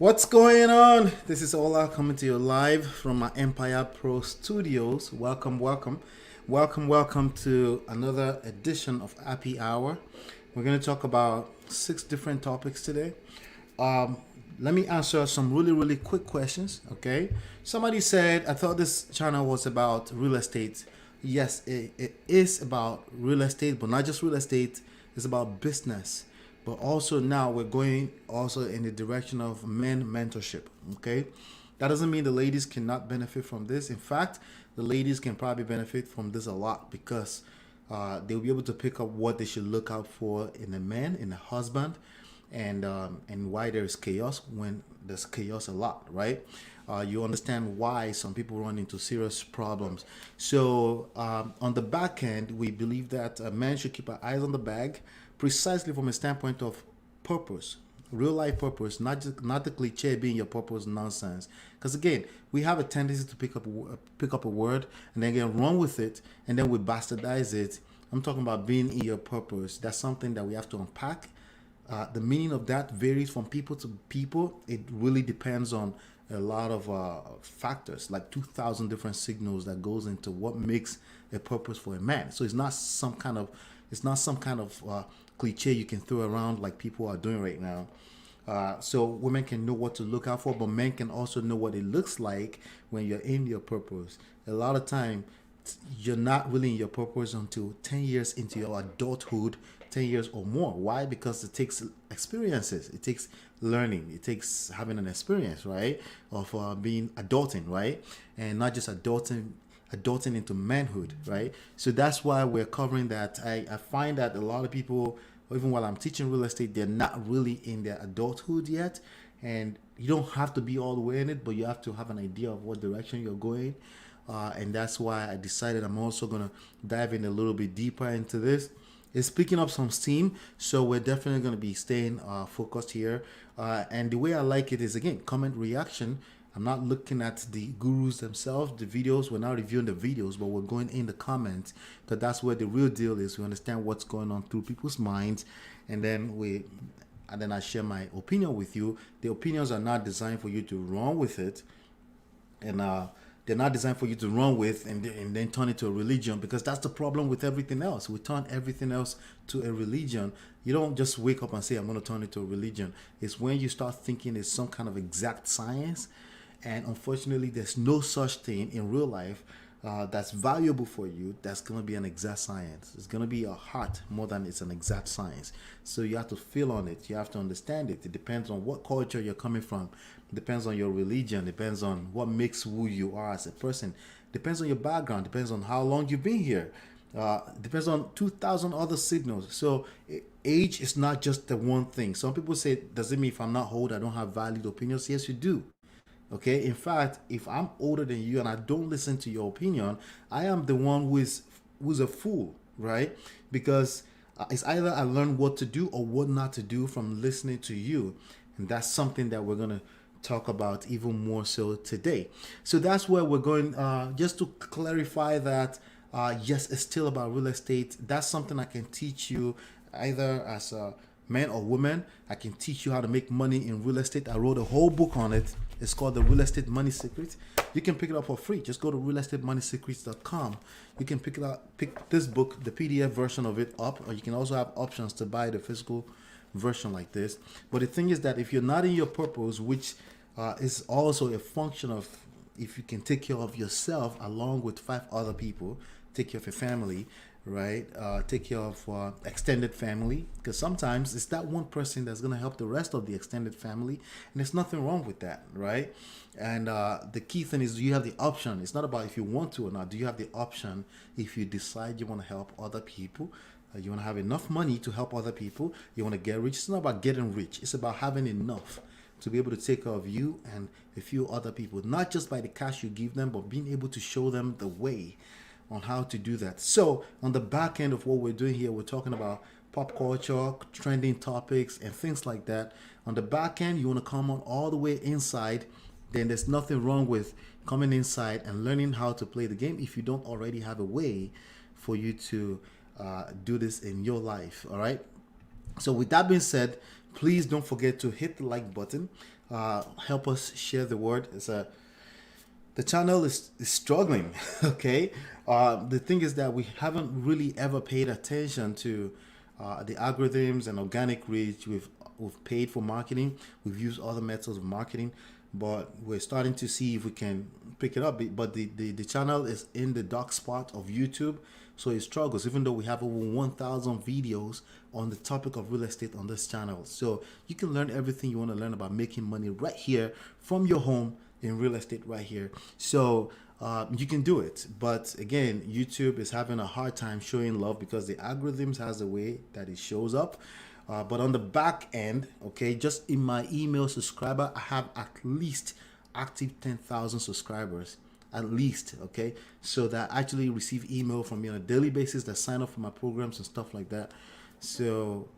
What's going on? This is OLA coming to you live from my myEmpirePRO studios. Welcome to another edition of Happy Hour. We're going to talk about 6 different topics today. Let me answer some really quick questions, okay? Somebody said, I thought this channel was about real estate. Yes, it is about real estate, but not just real estate. It's about business. But also now we're going also in the direction of men mentorship, okay? That doesn't mean the ladies cannot benefit from this. In fact, the ladies can probably benefit from this a lot because they'll be able to pick up what they should look out for in a man, in a husband, and why there is chaos when there's chaos a lot, right? You understand why some people run into serious problems. So on the back end, we believe that a man should keep our eyes on the bag, precisely from a standpoint of purpose, real life purpose, not the cliche being your purpose nonsense. Because again, we have a tendency to pick up a word and then get run with it, and then we bastardize it. I'm talking about being in your purpose. That's something that we have to unpack. The meaning of that varies from people to people. It really depends on a lot of factors, like 2,000 different signals that goes into what makes a purpose for a man. So it's not some kind of cliche you can throw around like people are doing right now. So women can know what to look out for, but men can also know what it looks like when you're in your purpose. A lot of time, you're not really in your purpose until 10 years into your adulthood, 10 years or more. Why? Because it takes experiences. It takes learning. It takes having an experience, right? Of being adulting, right? And not just adulting into manhood, right? So that's why we're covering that. I find that a lot of people, even while I'm teaching real estate, they're not really in their adulthood yet. And you don't have to be all the way in it, but you have to have an idea of what direction you're going. And that's why I decided I'm also going to dive in a little bit deeper into this. It's picking up some steam, so we're definitely going to be staying focused here. And the way I like it is, again, comment reaction. I'm not looking at the gurus themselves, the videos. We're not reviewing the videos, but we're going in the comments, because that's where the real deal is. We understand what's going on through people's minds, and then I share my opinion with you. The opinions are not designed for you to run with it, and they're not designed for you to run with and then turn it to a religion, because that's the problem with everything else. We turn everything else to a religion. You don't just wake up and say, I'm going to turn it to a religion. It's when you start thinking it's some kind of exact science. And unfortunately, there's no such thing in real life that's valuable for you that's going to be an exact science. It's going to be a heart more than it's an exact science. So you have to feel on it. You have to understand it. It depends on what culture you're coming from. It depends on your religion. It depends on what makes who you are as a person. It depends on your background. It depends on how long you've been here. It depends on 2,000 other signals. So age is not just the one thing. Some people say, does it mean if I'm not old, I don't have valid opinions? Yes, you do. Okay, in fact, if I'm older than you and I don't listen to your opinion, I am the one who's a fool, right? Because it's either I learn what to do or what not to do from listening to you. And that's something that we're going to talk about even more so today. So that's where we're going, just to clarify that, yes, it's still about real estate. That's something I can teach you either as a man or woman. I can teach you how to make money in real estate. I wrote a whole book on it. It's called The Real Estate Money Secret. You can pick it up for free. Just go to realestatemoneysecrets.com. You can pick this book, the PDF version of it up, or you can also have options to buy the physical version like this. But the thing is that if you're not in your purpose, which is also a function of if you can take care of yourself along with 5 other people, take care of your family, right? Take care of extended family, because sometimes it's that one person that's going to help the rest of the extended family, and there's nothing wrong with that, right? And the key thing is, do you have the option? It's not about if you want to or not. Do you have the option if you decide you want to help other people? You want to have enough money to help other people. You want to get rich. It's not about getting rich. It's about having enough to be able to take care of you and a few other people, not just by the cash you give them, but being able to show them the way on how to do that. So on the back end of what we're doing here, we're talking about pop culture, trending topics, and things like that. On the back end, you want to come on all the way inside, then there's nothing wrong with coming inside and learning how to play the game if you don't already have a way for you to do this in your life. All right. So with that being said, please don't forget to hit the like button. help us share the word. The channel is struggling. Okay, the thing is that we haven't really ever paid attention to the algorithms and organic reach. We've paid for marketing. We've used other methods of marketing, but we're starting to see if we can pick it up. But the channel is in the dark spot of YouTube, so it struggles, even though we have over 1,000 videos on the topic of real estate on this channel. So you can learn everything you want to learn about making money right here from your home in real estate right here. So you can do it. But again, YouTube is having a hard time showing love because the algorithms has a way that it shows up. But on the back end, okay, just in my email subscriber, I have at least active 10,000 subscribers. At least, okay, so that I actually receive email from me on a daily basis that sign up for my programs and stuff like that. So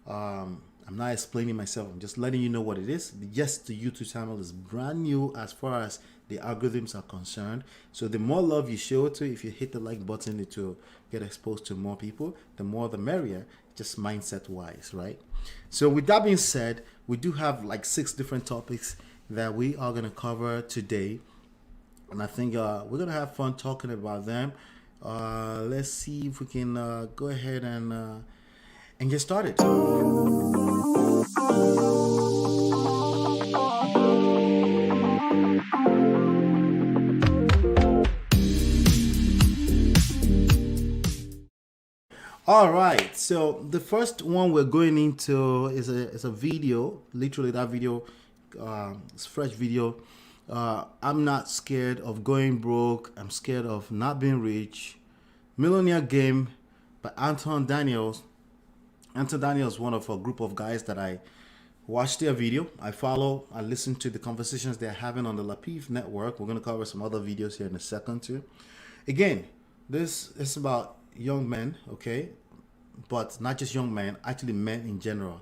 I'm not explaining myself, I'm just letting you know what it is. Yes, the YouTube channel is brand new as far as the algorithms are concerned. So the more love you show to, if you hit the like button, it will get exposed to more people. The more the merrier, just mindset wise, right? So with that being said, we do have like 6 different topics that we are going to cover today. And I think we're going to have fun talking about them. Let's see if we can go ahead and get started. All right, so the first one we're going into is a video. Literally, that video, it's a fresh video. I'm not scared of going broke. I'm scared of not being rich. Millionaire Game by Anton Daniels. Anton Daniels is one of a group of guys that I watch their video. I follow. I listen to the conversations they're having on the Lapiv network. We're going to cover some other videos here in a second too. Again, this is about young men, okay? But not just young men, actually men in general.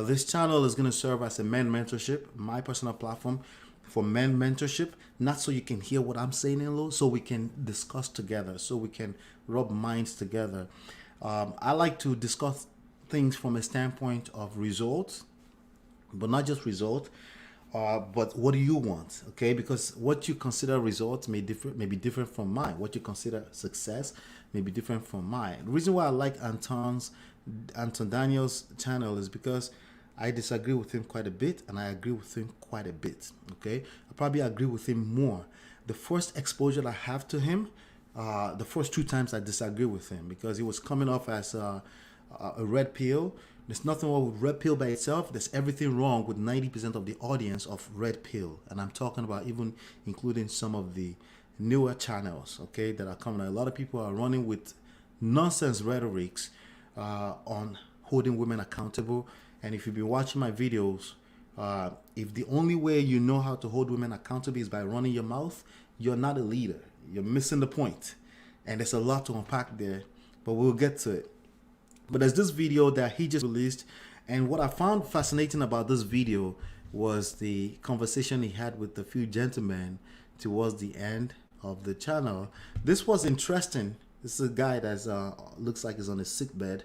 This channel is going to serve as a men mentorship, my personal platform for men mentorship, not so you can hear what I'm saying in low, so we can discuss together, so we can rub minds together. I like to discuss things from a standpoint of results, but not just result, but what do you want? Okay, because what you consider results may be different from mine. What you consider success may be different from mine. The reason why I like Anton Daniels' channel is because I disagree with him quite a bit, and I agree with him quite a bit. Okay, I probably agree with him more. The first exposure I have to him, the first 2 times I disagree with him because he was coming off as a red pill. There's nothing wrong with red pill by itself. There's everything wrong with 90% of the audience of red pill, and I'm talking about even including some of the newer channels, okay, that are coming. A lot of people are running with nonsense rhetorics on holding women accountable. And if you've been watching my videos, if the only way you know how to hold women accountable is by running your mouth, you're not a leader. You're missing the point. And there's a lot to unpack there, but we'll get to it. But there's this video that he just released, and what I found fascinating about this video was the conversation he had with a few gentlemen towards the end of the channel. This was interesting. This is a guy that looks like he's on a sick bed,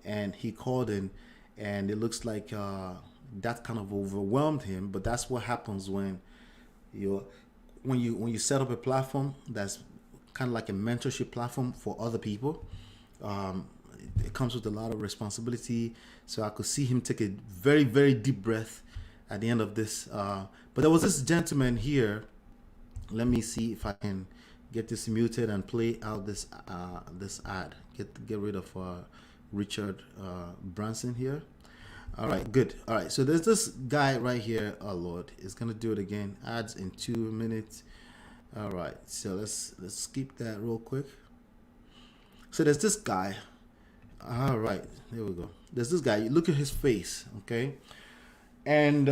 and he called in, and it looks like that kind of overwhelmed him. But that's what happens when you set up a platform that's kind of like a mentorship platform for other people. It comes with a lot of responsibility. So I could see him take a very, very deep breath at the end of this. But there was this gentleman here. Let me see if I can get this muted and play out this this ad. Get rid of Richard Branson here. All right, good. All right, so there's this guy right here. Oh Lord, it's gonna do it again. Ads in 2 minutes. All right, so let's skip that real quick. So there's this guy. All right, there we go. There's this guy. You look at his face, okay? And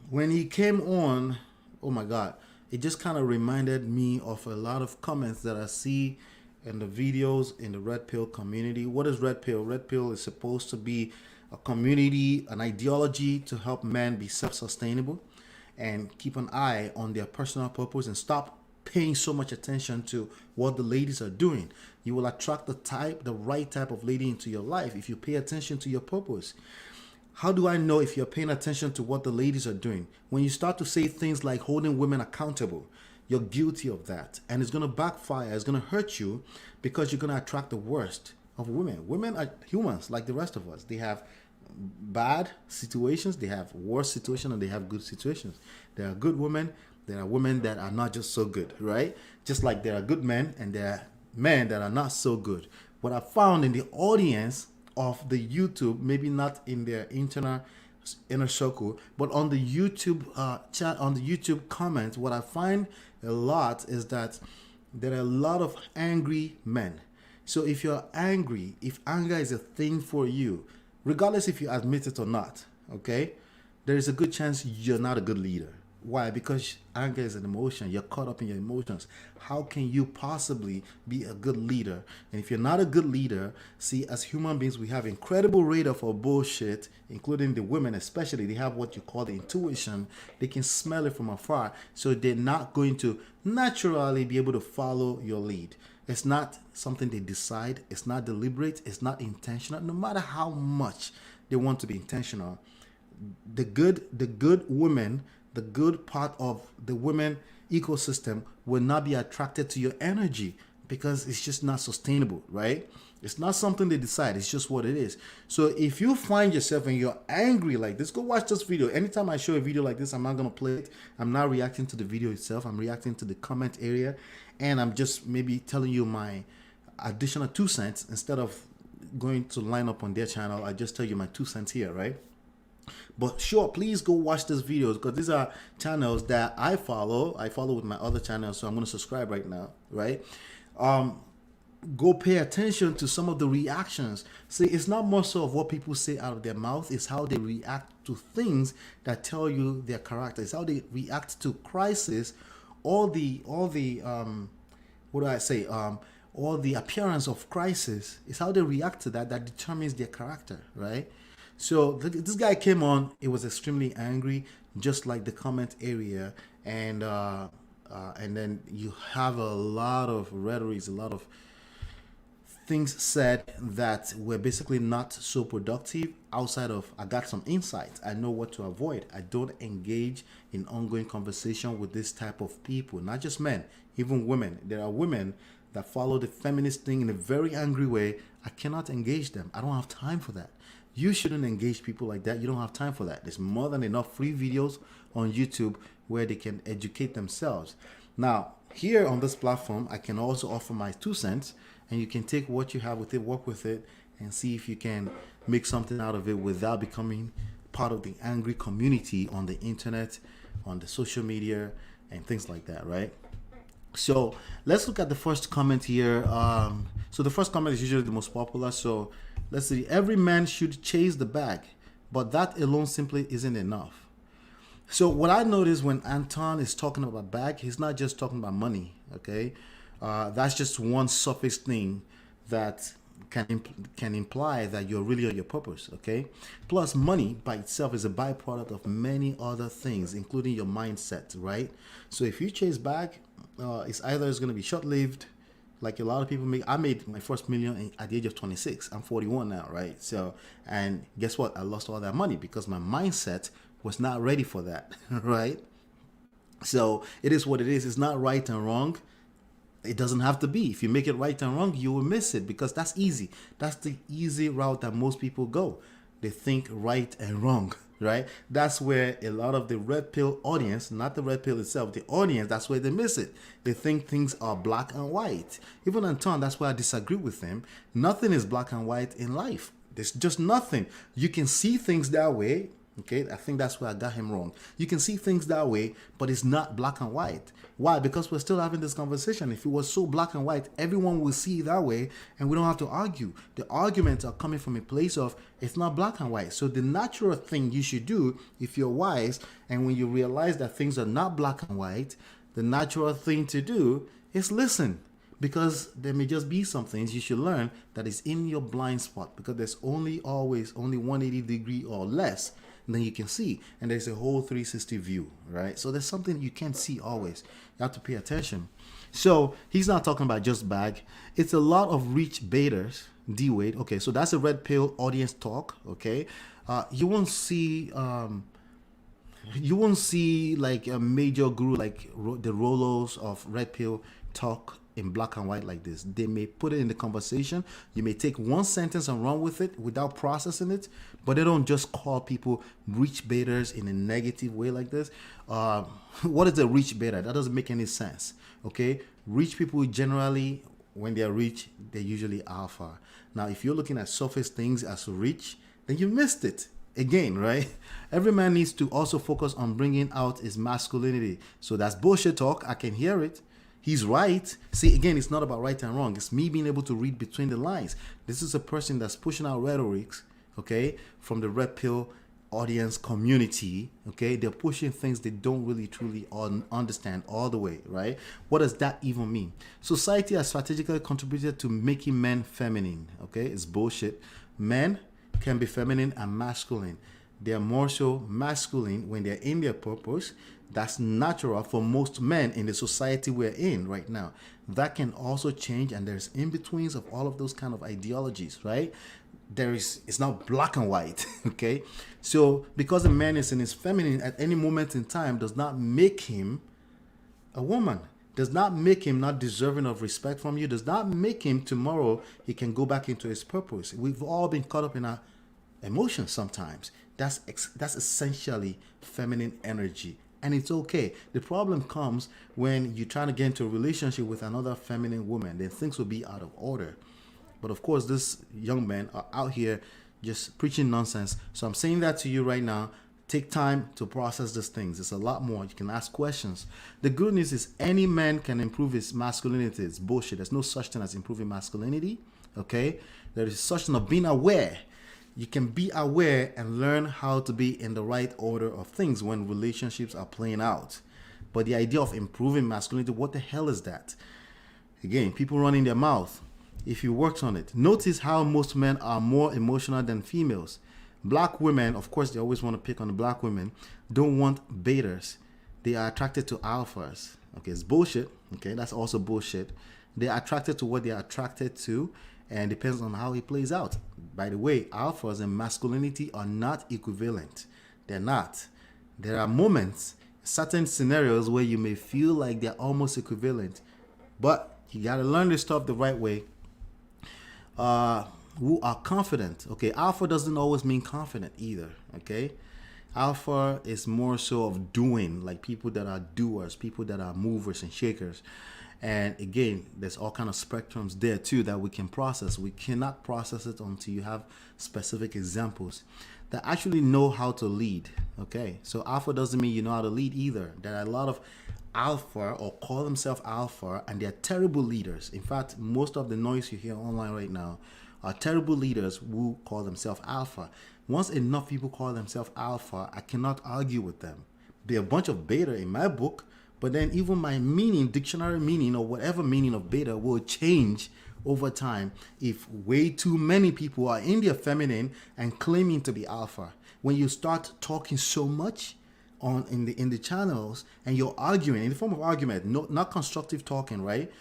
when he came on, oh my God, it just kind of reminded me of a lot of comments that I see in the videos in the Red Pill community. What is Red Pill? Red Pill is supposed to be a community, an ideology to help men be self-sustainable and keep an eye on their personal purpose and stop paying so much attention to what the ladies are doing. You will attract the right type of lady into your life if you pay attention to your purpose. How do I know if you're paying attention to what the ladies are doing? When you start to say things like holding women accountable, you're guilty of that. And it's going to backfire. It's going to hurt you because you're going to attract the worst of women. Women are humans like the rest of us. They have bad situations, they have worse situations, and they have good situations. There are good women. There are women that are not just so good, right? Just like there are good men and there are men that are not so good. What I found in the audience of the YouTube, maybe not in their inner circle, but on the YouTube chat, on the YouTube comments, what I find a lot is that there are a lot of angry men. So if you're angry, if anger is a thing for you, regardless if you admit it or not, okay, there is a good chance you're not a good leader. Why? Because anger is an emotion. You're caught up in your emotions. How can you possibly be a good leader? And if you're not a good leader, see, as human beings, we have incredible radar for bullshit, including the women especially. They have what you call the intuition. They can smell it from afar. So they're not going to naturally be able to follow your lead. It's not something they decide. It's not deliberate. It's not intentional. No matter how much they want to be intentional, the good women, the good part of the women ecosystem will not be attracted to your energy because it's just not sustainable, right? It's not something they decide. It's just what it is. So if you find yourself and you're angry like this, go watch this video. Anytime I show a video like this, I'm not going to play it. I'm not reacting to the video itself. I'm reacting to the comment area. And I'm just maybe telling you my additional 2 cents instead of going to line up on their channel. I just tell you my 2 cents here, right? But sure, please go watch these videos because these are channels that I follow. I follow with my other channels, so I'm going to subscribe right now, right? Go pay attention to some of the reactions. See, it's not more so of what people say out of their mouth. It's how they react to things that tell you their character. It's how they react to crisis. All the what do I say? All the appearance of crisis is how they react to that determines their character, right? So this guy came on. It was extremely angry, just like the comment area, and then you have a lot of rhetoric, a lot of things said that were basically not so productive. Outside of, I got some insights. I know what to avoid. I don't engage in ongoing conversation with this type of people. Not just men, even women. There are women that follow the feminist thing in a very angry way. I cannot engage them. I don't have time for that. You shouldn't engage people like that. You don't have time for that. There's more than enough free videos on YouTube where they can educate themselves. Now, here on this platform, I can also offer my 2 cents, and you can take what you have with it, work with it, and see if you can make something out of it without becoming part of the angry community on the internet, on the social media, and things like that, right? So let's look at the first comment here. So the first comment is usually the most popular. So let's see. Every man should chase the bag, but that alone simply isn't enough. So what I notice when Anton is talking about bag, he's not just talking about money, okay? That's just one surface thing that can imply that you're really on your purpose, okay? Plus, money by itself is a byproduct of many other things, including your mindset, right? So if you chase bag, it's going to be short-lived, like a lot of people make. I made my first million at the age of 26. I'm 41 now, right? So, and guess what? I lost all that money because my mindset was not ready for that, right? So it is what it is. It's not right and wrong. It doesn't have to be. If you make it right and wrong, you will miss it because that's easy. That's the easy route that most people go. They think right and wrong, right? That's where a lot of the red pill audience, not the red pill itself, the audience, that's where they miss it. They think things are black and white. Even Anton, that's why I disagree with him. Nothing is black and white in life. There's just nothing. You can see things that way. Okay, I think that's where I got him wrong. You can see things that way, but it's not black and white. Why? Because we're still having this conversation. If it was so black and white, everyone will see it that way, and we don't have to argue. The arguments are coming from a place of it's not black and white. So the natural thing you should do, if you're wise, and when you realize that things are not black and white, the natural thing to do is listen. Because there may just be some things you should learn that is in your blind spot, because there's always only 180 degree or less than you can see, and there's a whole 360 view, right? So there's something you can't see always. You have to pay attention. So he's not talking about just bag. It's a lot of rich baiters. D-Wade. Okay, so that's a red pill audience talk. Okay, You won't see like a major guru like the Rolos of Red Pill talk in black and white like this. They may put it in the conversation. You may take one sentence and run with it without processing it, but they don't just call people rich baiters in a negative way like this. What is a rich baiter? That doesn't make any sense. Okay, rich people generally, when they're rich, they're usually alpha. Now, if you're looking at surface things as rich, then you missed it again, right? Every man needs to also focus on bringing out his masculinity. So that's bullshit talk. I can hear it. He's right. See, again, it's not about right and wrong. It's me being able to read between the lines. This is a person that's pushing out rhetorics, okay, from the red pill audience community, okay? They're pushing things they don't really truly understand all the way, right? What does that even mean? Society has strategically contributed to making men feminine, okay? It's bullshit. Men can be feminine and masculine. They're more so masculine when they're in their purpose. That's natural for most men in the society we're in right now. That can also change, and there's in-betweens of all of those kind of ideologies, right? It's not black and white, okay? So because a man is in his feminine at any moment in time does not make him a woman, does not make him not deserving of respect from you, does not make him tomorrow he can go back into his purpose. We've all been caught up in our emotions sometimes. That's essentially feminine energy, and it's okay. The problem comes when you're trying to get into a relationship with another feminine woman, then things will be out of order. But of course, these young men are out here just preaching nonsense. So I'm saying that to you right now. Take time to process these things. It's a lot more. You can ask questions. The good news is any man can improve his masculinity. It's bullshit. There's no such thing as improving masculinity. Okay? There is such thing of being aware. You can be aware and learn how to be in the right order of things when relationships are playing out. But the idea of improving masculinity, what the hell is that? Again, people running their mouth. If you worked on it, notice how most men are more emotional than females. Black women, of course, they always want to pick on the black women, don't want betas. They are attracted to alphas. Okay, it's bullshit. Okay, that's also bullshit. They are attracted to what they are attracted to, and depends on how it plays out. By the way, alphas and masculinity are not equivalent. They're not. There are moments, certain scenarios where you may feel like they're almost equivalent, but you got to learn this stuff the right way. Who are confident. Okay, alpha doesn't always mean confident either. Okay, alpha is more so of doing, like people that are doers, people that are movers and shakers. And again, there's all kind of spectrums there too that we can process. We cannot process it until you have specific examples that actually know how to lead. Okay, so alpha doesn't mean you know how to lead either. There are a lot of alpha or call themselves alpha and they're terrible leaders. In fact, most of the noise you hear online right now are terrible leaders who call themselves alpha. Once enough people call themselves alpha, I cannot argue with them. They're a bunch of beta in my book, but then even my meaning, dictionary meaning or whatever meaning of beta will change over time if way too many people are in their feminine and claiming to be alpha. When you start talking so much in the channels and you're arguing in the form of argument, not constructive talking, right?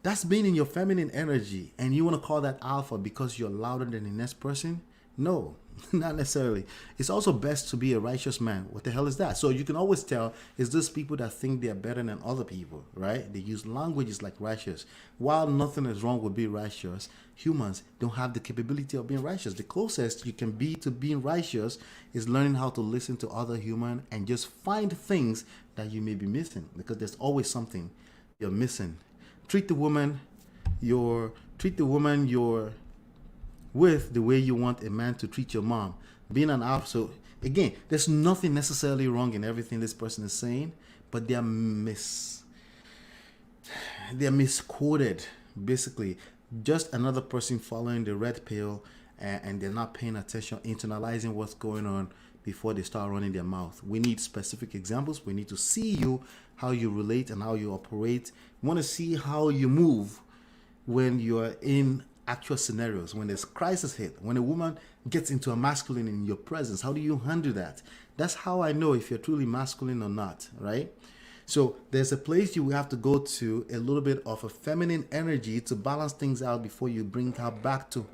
That's being in your feminine energy, and you want to call that alpha because you're louder than the next person? No, not necessarily. It's also best to be a righteous man. What the hell is that? So you can always tell, is this people that think they're better than other people, right? They use languages like righteous. While nothing is wrong with being righteous, humans don't have the capability of being righteous. The closest you can be to being righteous is learning how to listen to other humans and just find things that you may be missing, because there's always something you're missing. Treat the woman you're with the way you want a man to treat your mom. Being an alpha. So again, there's nothing necessarily wrong in everything this person is saying, but they're misquoted. Basically, just another person following the red pill, and they're not paying attention, internalizing what's going on before they start running their mouth. We need specific examples. We need to see you, how you relate and how you operate. We want to see how you move when you're in actual scenarios, when there's crisis hit, when a woman gets into a masculine in your presence. How do you handle that? That's how I know if you're truly masculine or not, right? So there's a place you have to go to, a little bit of a feminine energy to balance things out before you bring her back to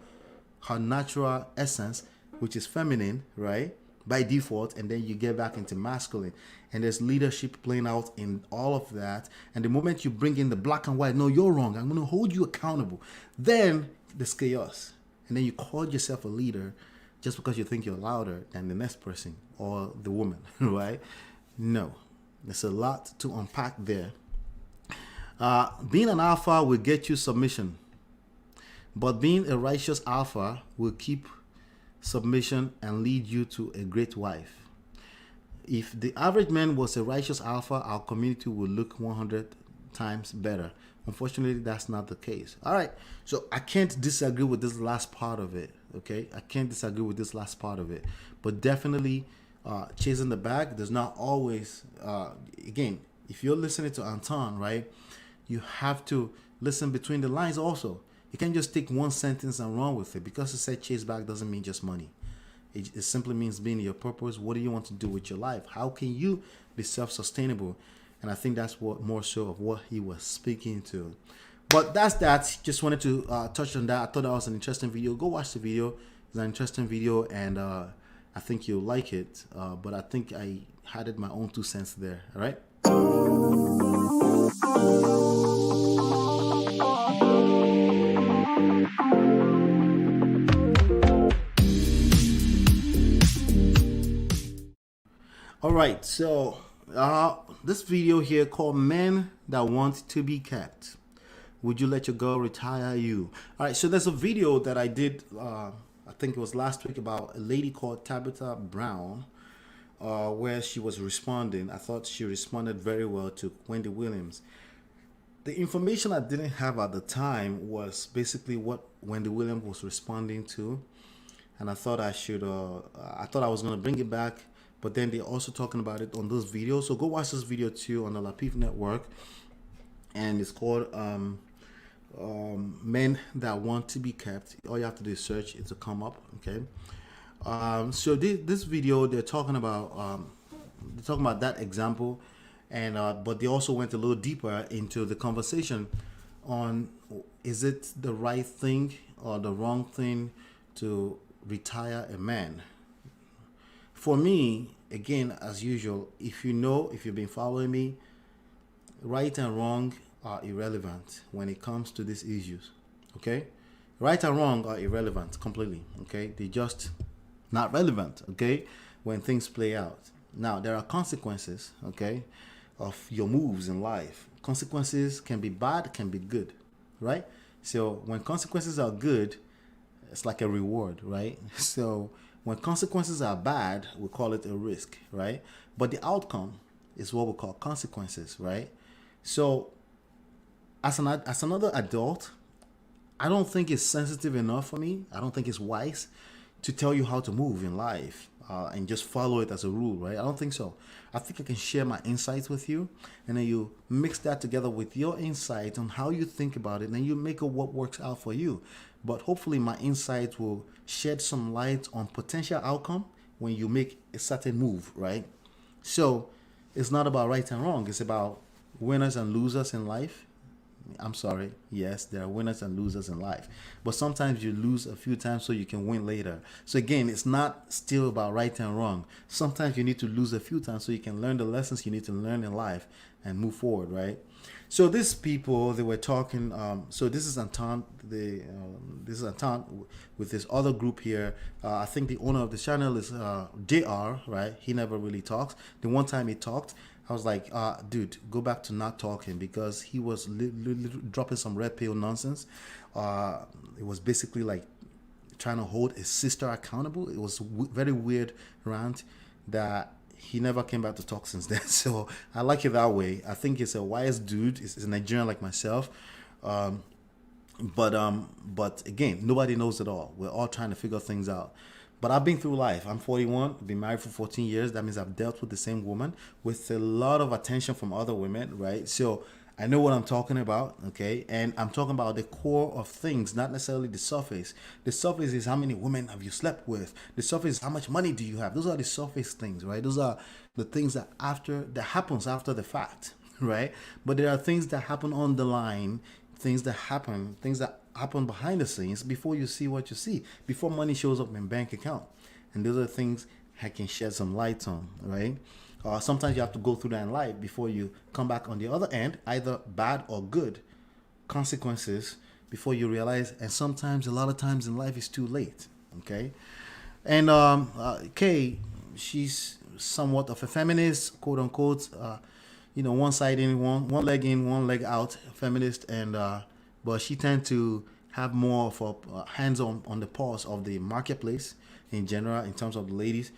her natural essence which is feminine, right? By default, and then you get back into masculine. And there's leadership playing out in all of that. And the moment you bring in the black and white, no, you're wrong, I'm going to hold you accountable, then there's chaos. And then you call yourself a leader just because you think you're louder than the next person or the woman, right? No, there's a lot to unpack there. Being an alpha will get you submission, but being a righteous alpha will keep submission and lead you to a great wife. If the average man was a righteous alpha, our community would look 100 times better. Unfortunately, that's not the case. All right, so I can't disagree with this last part of it, okay? I can't disagree with this last part of it. But definitely, chasing the bag does not always, again, if you're listening to Anton, right, you have to listen between the lines also. You can't just take one sentence and run with it. Because it said chase back doesn't mean just money. It simply means being your purpose. What do you want to do with your life? How can you be self-sustainable? And I think that's what more so of what he was speaking to. But that's that. Just wanted to touch on that. I thought that was an interesting video. Go watch the video. It's an interesting video, and I think you'll like it. But I think I added my own 2 cents there. All right. All right, so this video here called Men That Want to Be Kept. Would you let your girl retire you? All right, so there's a video that I did, I think it was last week, about a lady called Tabitha Brown, where she was responding. I thought she responded very well to Wendy Williams. The information I didn't have at the time was basically what Wendy Williams was responding to. And I thought I was going to bring it back. But then they're also talking about it on those videos. So go watch this video too on the Lapif Network. And it's called Men That Want to Be Kept. All you have to do is search it to come up. Okay. So this video, they're talking about that example. And but they also went a little deeper into the conversation on, is it the right thing or the wrong thing to retire a man? For me, again, as usual, if you've been following me, right and wrong are irrelevant when it comes to these issues, okay? Right and wrong are irrelevant completely, okay? They're just not relevant, okay, when things play out. Now, there are consequences, okay, of your moves in life. Consequences can be bad, can be good, right? So when consequences are good, it's like a reward, right? So when consequences are bad, we call it a risk, right? But the outcome is what we call consequences, right? So as another adult, I don't think it's sensitive enough for me. I don't think it's wise to tell you how to move in life and just follow it as a rule, right? I don't think so. I think I can share my insights with you, and then you mix that together with your insight on how you think about it, and then you make it what works out for you. But hopefully my insights will shed some light on potential outcome when you make a certain move, right? So it's not about right and wrong. It's about winners and losers in life. I'm sorry. Yes, there are winners and losers in life. But sometimes you lose a few times so you can win later. So again, it's not still about right and wrong. Sometimes you need to lose a few times so you can learn the lessons you need to learn in life and move forward, right? So these people, they were talking. So this is Anton. This is Anton with this other group here. I think the owner of the channel is JR, right? He never really talks. The one time he talked, I was like, dude, go back to not talking, because he was dropping some red pill nonsense. It was basically like trying to hold his sister accountable. It was very weird rant that he never came back to talk since then. So I like it that way. I think he's a wise dude. He's a Nigerian like myself. But again, nobody knows it all. We're all trying to figure things out. But I've been through life. I'm 41, been married for 14 years. That means I've dealt with the same woman with a lot of attention from other women, right? So I know what I'm talking about, okay? And I'm talking about the core of things, not necessarily the surface. The surface is how many women have you slept with? The surface is how much money do you have? Those are the surface things, right? Those are the things that happens after the fact, right? But there are things that happen on the line, things that happen behind the scenes before you see what you see, before money shows up in bank account. And those are things I can shed some light on, right? Sometimes you have to go through that in life before you come back on the other end, either bad or good consequences before you realize. And sometimes, a lot of times in life, it's too late. Okay. And Kay, she's somewhat of a feminist, quote unquote. One side in, one leg in, one leg out, feminist, and but she tends to have more of a hands on the pulse of the marketplace in general in terms of the ladies.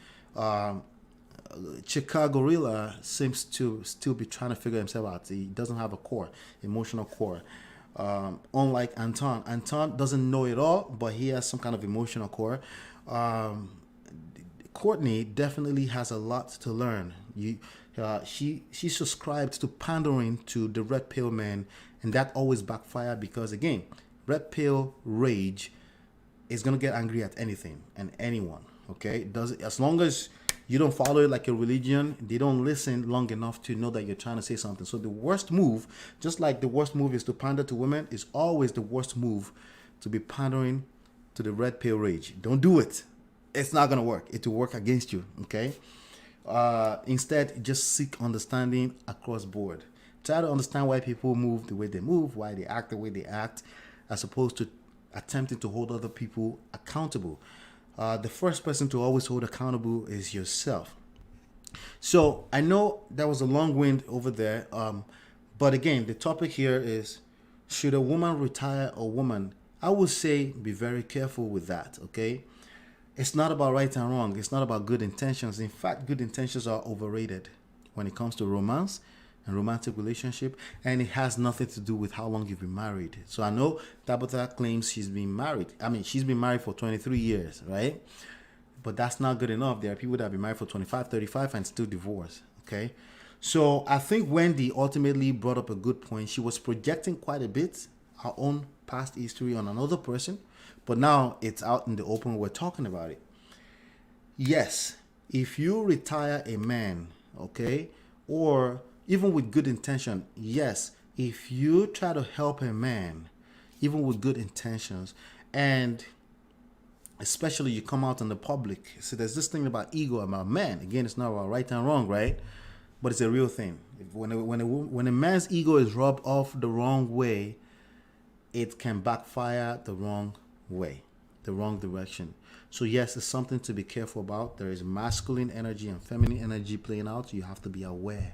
Chicago Gorilla seems to still be trying to figure himself out. He doesn't have a core, emotional core. Unlike Anton doesn't know it all, but he has some kind of emotional core. Courtney definitely has a lot to learn. She subscribed to pandering to the red pill man, and that always backfired because, again, red pill rage is gonna get angry at anything and anyone. Okay, does it, as long as you don't follow it like a religion, they don't listen long enough to know that you're trying to say something. So the worst move, just like the worst move is to pander to women, is always the worst move to be pandering to the red pill rage. Don't do it. It's not gonna work. It will work against you. Okay. Instead, just seek understanding across board. Try to understand why people move the way they move, why they act the way they act, as opposed to attempting to hold other people accountable. The first person to always hold accountable is yourself. So I know that was a long wind over there, but again, the topic here is, should a woman retire a woman? I would say be very careful with that, okay? It's not about right and wrong. It's not about good intentions. In fact, good intentions are overrated when it comes to romance and romantic relationship, and it has nothing to do with how long you've been married. So I know Tabitha claims she's been married. I mean, she's been married for 23 years, right? But that's not good enough. There are people that have been married for 25, 35 and still divorced, okay? So I think Wendy ultimately brought up a good point. She was projecting quite a bit her own past history on another person, but now it's out in the open. We're talking about it. Yes, if you retire a man, okay, or even with good intention, yes, if you try to help a man, even with good intentions, and especially you come out in the public, so there's this thing about ego, about men. Again, it's not about right and wrong, right? But it's a real thing. When a man's ego is rubbed off the wrong way, it can backfire the wrong way, the wrong direction. So yes, it's something to be careful about. There is masculine energy and feminine energy playing out. You have to be aware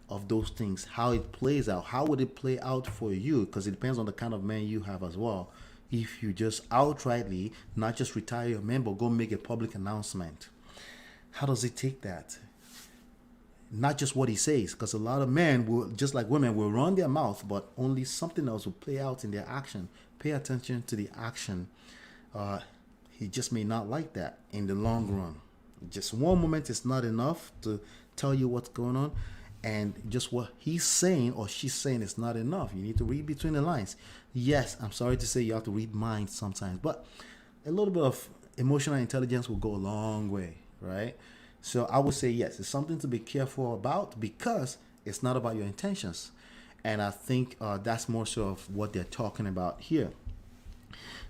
of those things, how it plays out. How would it play out for you? Because it depends on the kind of man you have as well. If you just outrightly not just retire your man, but go make a public announcement, how does it take that? Not just what he says, because a lot of men will, just like women, will run their mouth, but only something else will play out in their action. Pay attention to the action. He just may not like that in the long run. Just one moment is not enough to tell you what's going on, and just what he's saying or she's saying is not enough. You need to read between the lines. Yes, I'm sorry to say you have to read minds sometimes, but a little bit of emotional intelligence will go a long way, right? So I would say yes, it's something to be careful about because it's not about your intentions. And I think that's more so of what they're talking about here.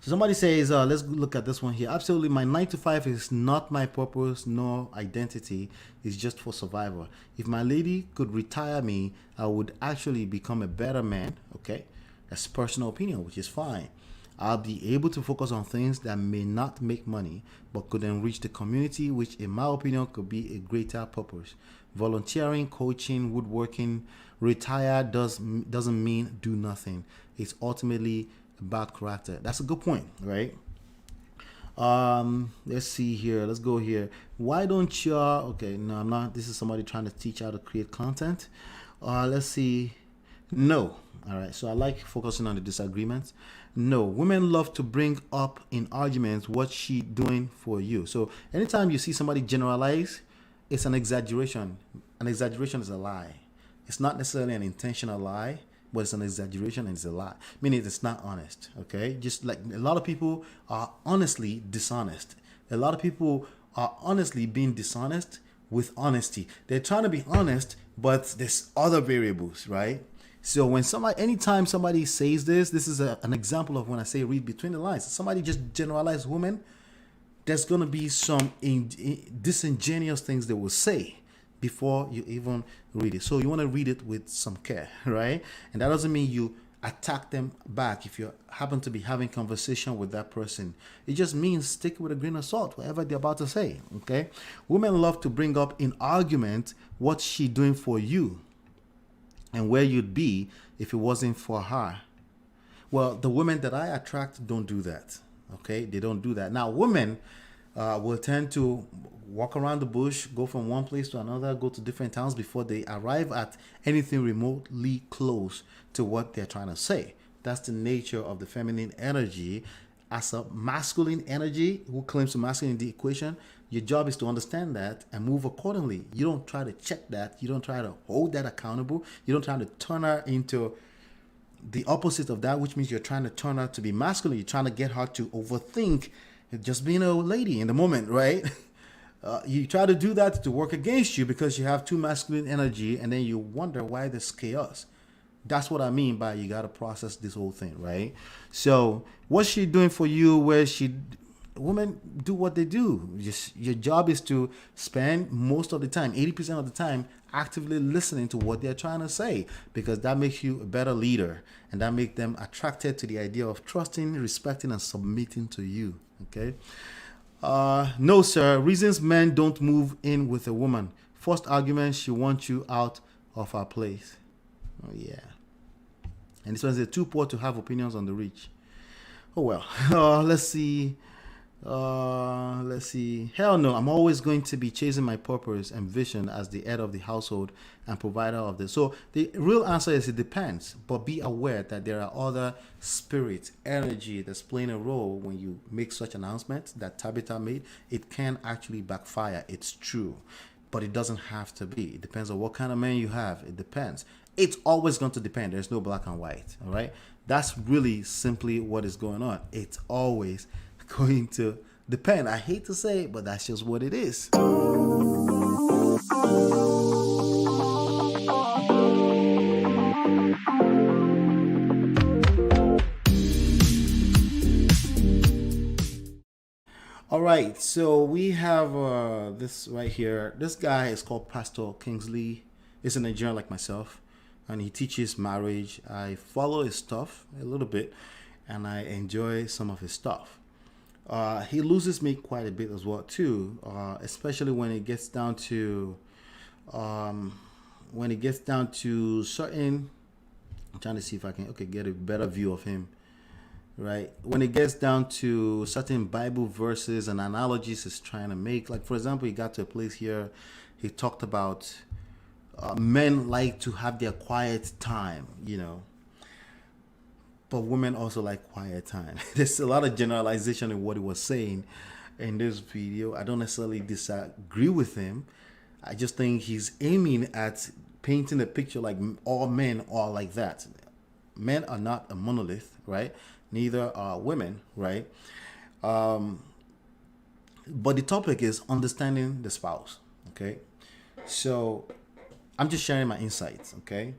So somebody says, let's look at this one here. Absolutely, my 9 to 5 is not my purpose nor identity. It's just for survival. If my lady could retire me, I would actually become a better man. Okay, that's personal opinion, which is fine. I'll be able to focus on things that may not make money, but could enrich the community, which in my opinion could be a greater purpose. Volunteering, coaching, woodworking, retire doesn't mean do nothing. It's ultimately about character. That's a good point, right? Let's see here. Let's go here. Why don't you? Okay, no, I'm not. This is somebody trying to teach how to create content. Let's see. No. All right. So I like focusing on the disagreements. No, women love to bring up in arguments what she doing for you. So anytime you see somebody generalize, it's an exaggeration. An exaggeration is a lie. It's not necessarily an intentional lie, but it's an exaggeration and it's a lie. Meaning it's not honest. Okay, just like a lot of people are honestly dishonest. A lot of people are honestly being dishonest with honesty. They're trying to be honest, but there's other variables, right? So when anytime somebody says this is an example of when I say read between the lines. Somebody just generalize women, there's going to be some disingenuous things they will say before you even read it. So you want to read it with some care, right? And that doesn't mean you attack them back if you happen to be having conversation with that person. It just means take it with a grain of salt, whatever they're about to say, okay? Women love to bring up in argument what's she doing for you and where you'd be if it wasn't for her. Well, the women that I attract don't do that. Okay, they don't do that. Now, women will tend to walk around the bush, go from one place to another, go to different towns before they arrive at anything remotely close to what they're trying to say. That's the nature of the feminine energy. As a masculine energy who claims to masculine in the equation, your job is to understand that and move accordingly. You don't try to check that. You don't try to hold that accountable. You don't try to turn her into the opposite of that, which means you're trying to turn her to be masculine. You're trying to get her to overthink just being a lady in the moment, right? You try to do that to work against you because you have too masculine energy, and then you wonder why there's chaos. That's what I mean by you got to process this whole thing, right? So what's she doing for you? Women do what they do. Just your job is to spend most of the time, 80% of the time, actively listening to what they're trying to say, because that makes you a better leader, and that makes them attracted to the idea of trusting, respecting, and submitting to you. Okay. No, sir. Reasons men don't move in with a woman. First argument, she wants you out of her place. Oh, yeah. And this one's too poor to have opinions on the rich. Oh, well. Let's see. Hell no. I'm always going to be chasing my purpose and vision as the head of the household and provider of this. So the real answer is it depends. But be aware that there are other spirits, energy that's playing a role when you make such announcements that Tabitha made. It can actually backfire. It's true. But it doesn't have to be. It depends on what kind of man you have. It depends. It's always going to depend. There's no black and white. All right. That's really simply what is going on. It's always going to depend. I hate to say it, but that's just what it is. All right, so we have this right here. This guy is called Pastor Kingsley. He's a Nigerian like myself, and he teaches marriage. I follow his stuff a little bit, and I enjoy some of his stuff. He loses me quite a bit as well too, especially when it gets down to certain. I'm trying to see if I can get a better view of him. Right, when it gets down to certain Bible verses and analogies he's trying to make, like for example, he got to a place here. He talked about men like to have their quiet time, but women also like quiet time. There's a lot of generalization in what he was saying in this video. I don't necessarily disagree with him. I just think he's aiming at painting a picture like all men are like that. Men are not a monolith, right? Neither are women, right? But the topic is understanding the spouse, okay? So I'm just sharing my insights, okay?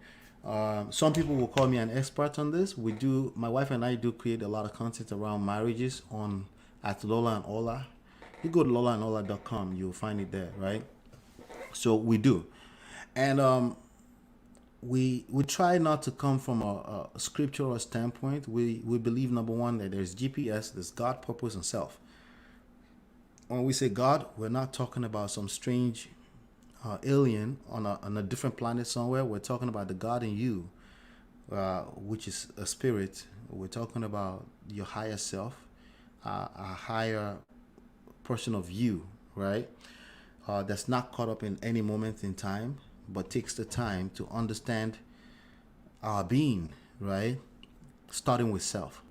Some people will call me an expert on this. My wife and I do create a lot of content around marriages at LOLA and OLA. You go to LOLAandola.com, you'll find it there, right? So we do. And we try not to come from a scriptural standpoint. We believe, number one, that there's GPS, there's God, purpose, and self. When we say God, we're not talking about some strange alien on a different planet somewhere. We're talking about the God in you, which is a spirit. We're talking about your higher self, a higher portion of you, right? That's not caught up in any moment in time, but takes the time to understand our being, right? Starting with self,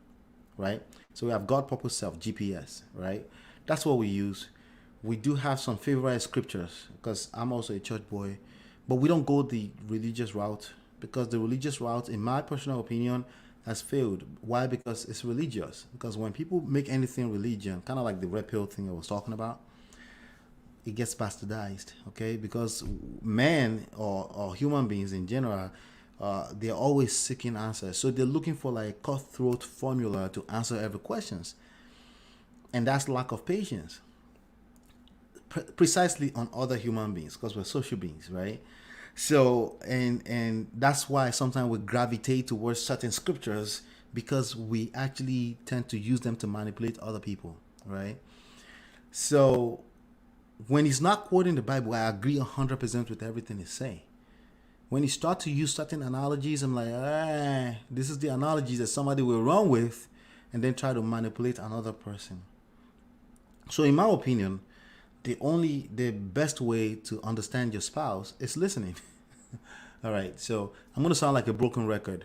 right? So we have God, purpose, self, GPS, right? That's what we use. We do have some favorite scriptures because I'm also a church boy, but we don't go the religious route because the religious route, in my personal opinion, has failed. Why? Because it's religious. Because when people make anything religion, kind of like the red pill thing I was talking about, it gets bastardized, okay? Because men or human beings in general, they're always seeking answers. So they're looking for like cutthroat formula to answer every questions. And that's lack of patience. precisely on other human beings, because we're social beings, right? So, and that's why sometimes we gravitate towards certain scriptures, because we actually tend to use them to manipulate other people, right? So when he's not quoting the Bible, I agree 100% with everything he's saying. When he start to use certain analogies, I'm like, this is the analogies that somebody will run with and then try to manipulate another person. So in my opinion, the best way to understand your spouse is listening. All right, so I'm going to sound like a broken record.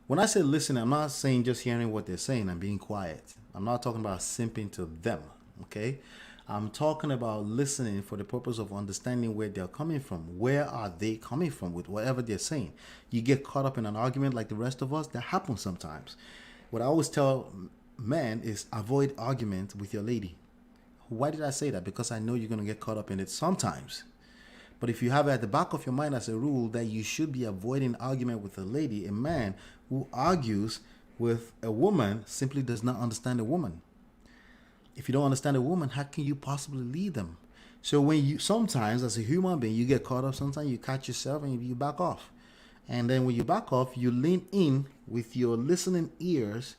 When I say listen, I'm not saying just hearing what they're saying and being quiet. I'm not talking about simping to them, okay? I'm talking about listening for the purpose of understanding where they're coming from. Where are they coming from with whatever they're saying? You get caught up in an argument like the rest of us. That happens sometimes. What I always tell men is avoid argument with your lady. Why did I say that? Because I know you're going to get caught up in it sometimes. But if you have it at the back of your mind as a rule that you should be avoiding argument with a lady, a man who argues with a woman simply does not understand a woman. If you don't understand a woman, how can you possibly lead them? So when you, sometimes as a human being, you get caught up, sometimes you catch yourself and you back off. And then when you back off, you lean in with your listening ears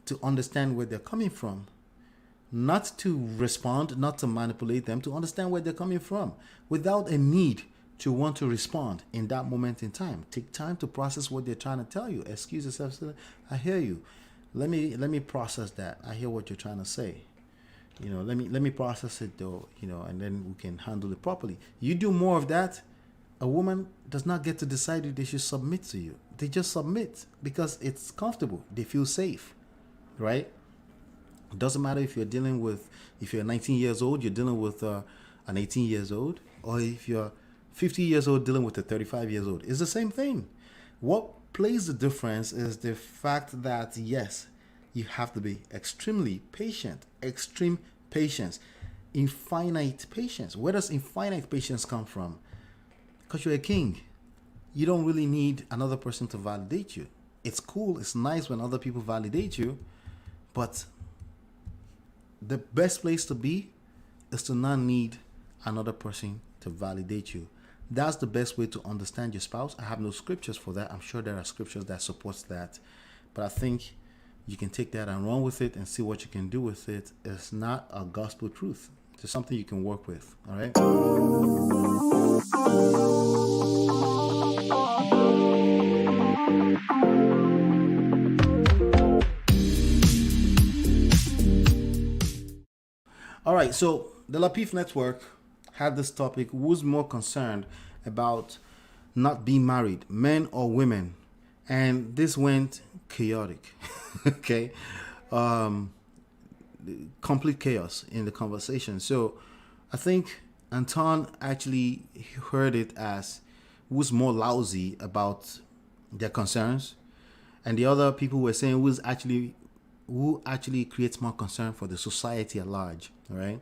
to understand where they're coming from. Not to respond, not to manipulate them, to understand where they're coming from without a need to want to respond in that moment in time. Take time to process what they're trying to tell you. Excuse yourself. I hear you. Let me process that. I hear what you're trying to say. Let me process it though, and then we can handle it properly. You do more of that, a woman does not get to decide if they should submit to you. They just submit because it's comfortable. They feel safe, right? It doesn't matter if you're 19 years old, you're dealing with an 18 years old, or if you're 50 years old dealing with a 35 years old. It's the same thing. What plays the difference is the fact that, yes, you have to be extremely patient, extreme patience, infinite patience. Where does infinite patience come from? Because you're a king. You don't really need another person to validate you. It's cool, it's nice when other people validate you, but the best place to be is to not need another person to validate you. That's the best way to understand your spouse. I have no scriptures for that. I'm sure there are scriptures that supports that, but I think you can take that and run with it and see what you can do with it. It's not a gospel truth. It's something you can work with. All right. All right. So the Lapif Network had this topic: who's more concerned about not being married, men or women? And this went chaotic. Okay. Complete chaos in the conversation. So I think Anton actually heard it as who's more lousy about their concerns, and the other people were saying who actually creates more concern for the society at large. All right.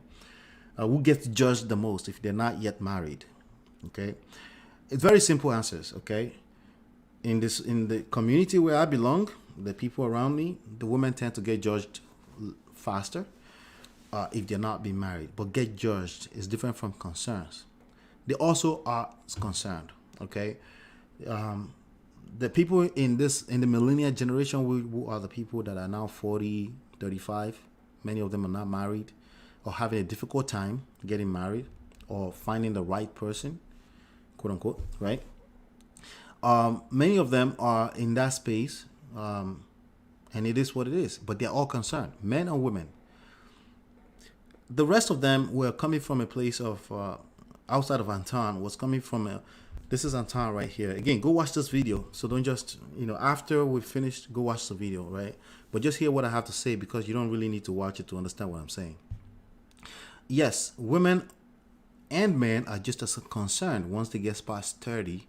Who gets judged the most if they're not yet married? Okay. It's very simple answers. Okay. In the community where I belong, the people around me, the women tend to get judged faster if they're not being married. But get judged is different from concerns. They also are concerned. Okay. The people in the millennial generation who are the people that are now 40, 35, many of them are not married or having a difficult time getting married or finding the right person, quote unquote, right? Many of them are in that space, and it is what it is, but they're all concerned, men and women. The rest of them were coming from a place of, outside of Anton, was coming from this is Anton right here. Again, go watch this video. So don't just, after we finished, go watch the video, right? But just hear what I have to say, because you don't really need to watch it to understand what I'm saying. Yes, women and men are just as concerned once they get past 30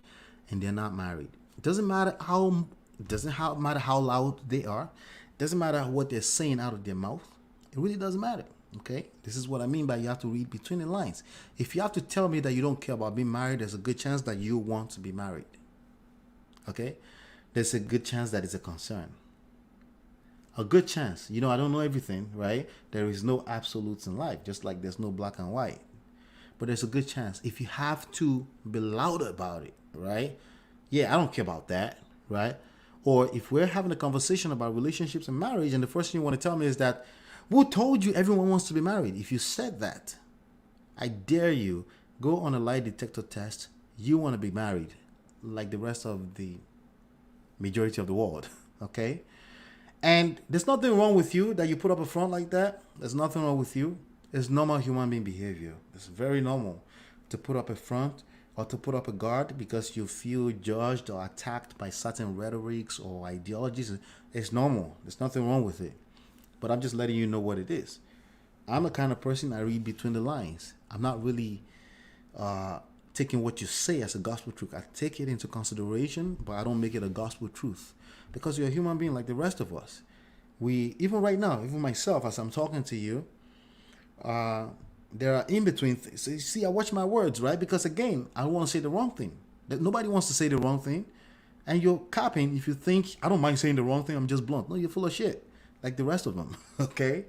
and they're not married. It doesn't matter how loud they are. It doesn't matter what they're saying out of their mouth. It really doesn't matter. Okay, this is what I mean by you have to read between the lines. If you have to tell me that you don't care about being married, there's a good chance that you want to be married. Okay, there's a good chance that it's a concern. A good chance. I don't know everything, right? There is no absolutes in life, just like there's no black and white. but there's a good chance if you have to be loud about it, right? Yeah, I don't care about that, right? Or if we're having a conversation about relationships and marriage, and the first thing you want to tell me is that, who told you everyone wants to be married? If you said that, I dare you, go on a lie detector test. You want to be married like the rest of the majority of the world, okay? And there's nothing wrong with you that you put up a front like that. There's nothing wrong with you. It's normal human being behavior. It's very normal to put up a front or to put up a guard because you feel judged or attacked by certain rhetorics or ideologies. It's normal. There's nothing wrong with it. But I'm just letting you know what it is. I'm the kind of person, I read between the lines. I'm not really taking what you say as a gospel truth. I take it into consideration, but I don't make it a gospel truth. Because you're a human being like the rest of us. Even right now, even myself, as I'm talking to you, there are in-between things. So you see, I watch my words, right? Because again, I don't want to say the wrong thing. Nobody wants to say the wrong thing. And you're capping if you think, I don't mind saying the wrong thing, I'm just blunt. No, you're full of shit, like the rest of them, okay?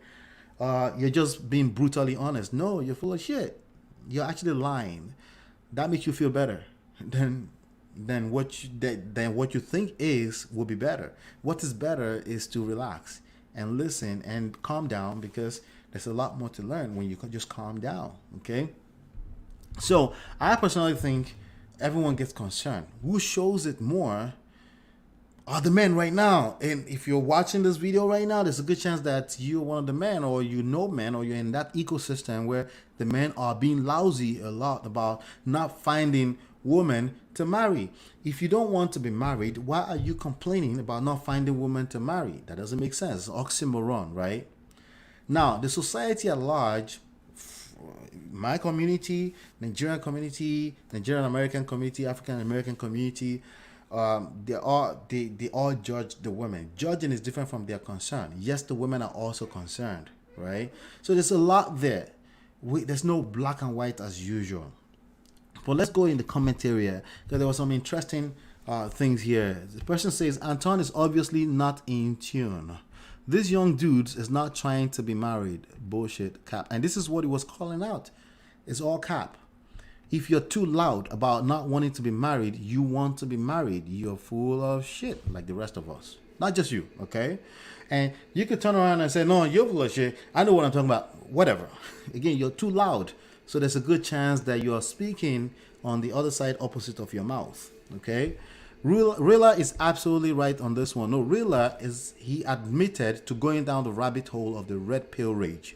You're just being brutally honest. No, you're full of shit. You're actually lying. That makes you feel better than what you think will be better. What is better is to relax and listen and calm down, because there's a lot more to learn when you can just calm down, okay? So I personally think everyone gets concerned. Who shows it more are the men right now. And if you're watching this video right now, there's a good chance that you're one of the men, or you know men, or you're in that ecosystem where the men are being lousy a lot about not finding women to marry. If you don't want to be married, why are you complaining about not finding women to marry? That doesn't make sense. It's oxymoron, right? Now, the society at large, my community, Nigerian community, Nigerian American community, African American community, they all judge the women. Judging is different from their concern. Yes, the women are also concerned, right? So there's a lot there. There's no black and white as usual. But let's go in the comment area, because there was some interesting things here. The person says, Anton is obviously not in tune. This young dude is not trying to be married. Bullshit, cap. And this is what he was calling out. It's all cap. If you're too loud about not wanting to be married, you want to be married. You're full of shit like the rest of us. Not just you, okay? And you could turn around and say, no, you're full of shit. I know what I'm talking about. Whatever. Again, you're too loud. So there's a good chance that you're speaking on the other side opposite of your mouth, okay? Rilla is absolutely right on this one. No, Rilla he admitted to going down the rabbit hole of the red pill rage.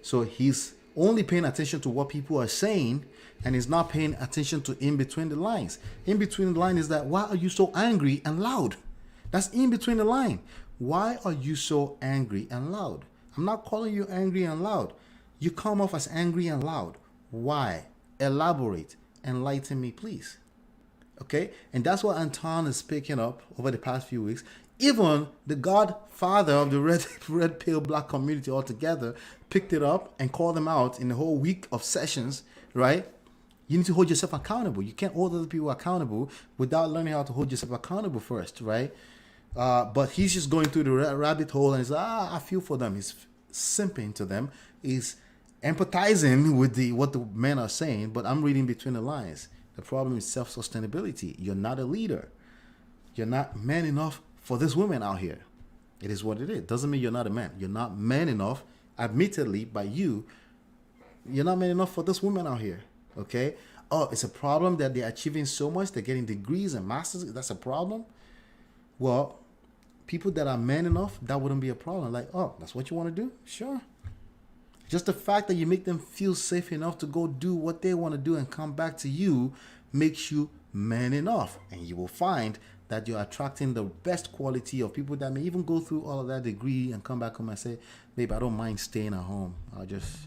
So he's only paying attention to what people are saying, and he's not paying attention to in between the lines. In between the line is that, why are you so angry and loud? That's in between the line. Why are you so angry and loud? I'm not calling you angry and loud. You come off as angry and loud. Why? Elaborate. Enlighten me, please. Okay? And that's what Anton is picking up over the past few weeks. Even the godfather of the red pill black community altogether picked it up and called them out in the whole week of sessions, right? You need to hold yourself accountable. You can't hold other people accountable without learning how to hold yourself accountable first, right? But he's just going through the rabbit hole and he's like, I feel for them. He's simping to them. He's empathizing with what the men are saying, but I'm reading between the lines. The problem is self-sustainability. You're not a leader. You're not man enough for this woman out here. It is what it is. Doesn't mean you're not a man. You're not man enough, admittedly, by you. You're not man enough for this woman out here. Okay? Oh, it's a problem that they're achieving so much. They're getting degrees and masters. That's a problem. Well, people that are man enough, that wouldn't be a problem. Like, oh, that's what you want to do? Sure. Just the fact that you make them feel safe enough to go do what they want to do and come back to you makes you man enough. And you will find that you're attracting the best quality of people that may even go through all of that degree and come back home and say, babe, I don't mind staying at home. I'll just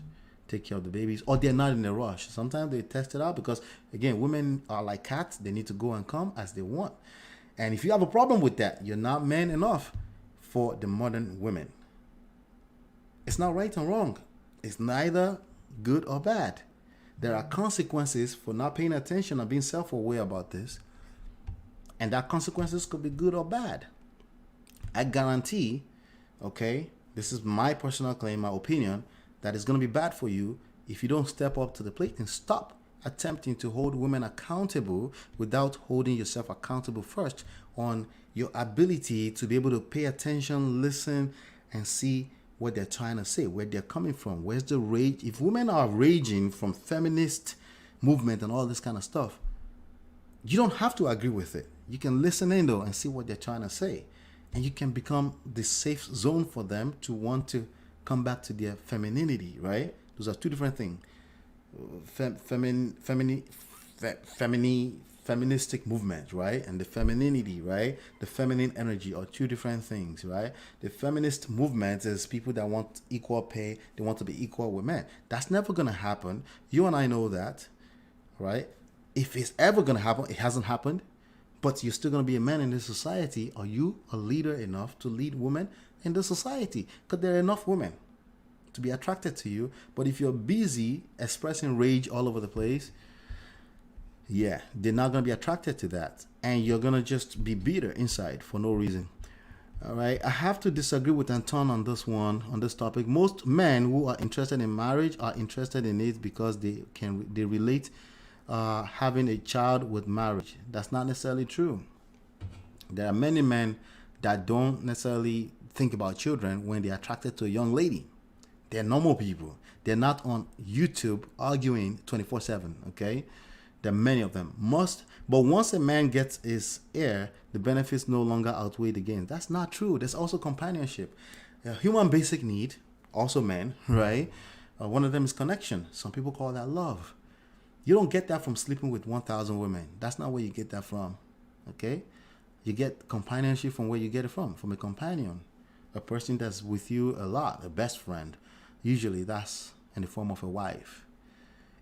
take care of the babies. Or they're not in a rush. Sometimes they test it out because, again, women are like cats. They need to go and come as they want. And if you have a problem with that, you're not man enough for the modern women. It's not right and wrong. It's neither good or bad. There are consequences for not paying attention and being self-aware about this. And that consequences could be good or bad. I guarantee, okay, this is my personal claim, my opinion, that it's going to be bad for you if you don't step up to the plate and stop attempting to hold women accountable without holding yourself accountable first on your ability to be able to pay attention, listen, and see what they're trying to say, where they're coming from, where's the rage. If women are raging from feminist movement and all this kind of stuff, you don't have to agree with it. You can listen in though and see what they're trying to say, and you can become the safe zone for them to want to come back to their femininity, right? Those are two different things. Feministic movement, right? And the femininity, right? The feminine energy are two different things, right? The feminist movement is people that want equal pay. They want to be equal with men. That's never going to happen. You and I know that, right? If it's ever going to happen, it hasn't happened, but you're still going to be a man in this society. Are you a leader enough to lead women in the society? Because there are enough women to be attracted to you. But if you're busy expressing rage all over the place, yeah, they're not going to be attracted to that. And you're going to just be bitter inside for no reason. All right. I have to disagree with Anton on this one, on this topic. Most men who are interested in marriage are interested in it because they relate having a child with marriage. That's not necessarily true. There are many men that don't necessarily think about children when they're attracted to a young lady. They're normal people. They're not on YouTube arguing 24/7, okay? There are many of them. But once a man gets his heir, the benefits no longer outweigh the gains. That's not true. There's also companionship. A human basic need, also men, right? One of them is connection. Some people call that love. You don't get that from sleeping with 1,000 women. That's not where you get that from, okay? You get companionship from where you get it from a companion, a person that's with you a lot, a best friend. Usually that's in the form of a wife.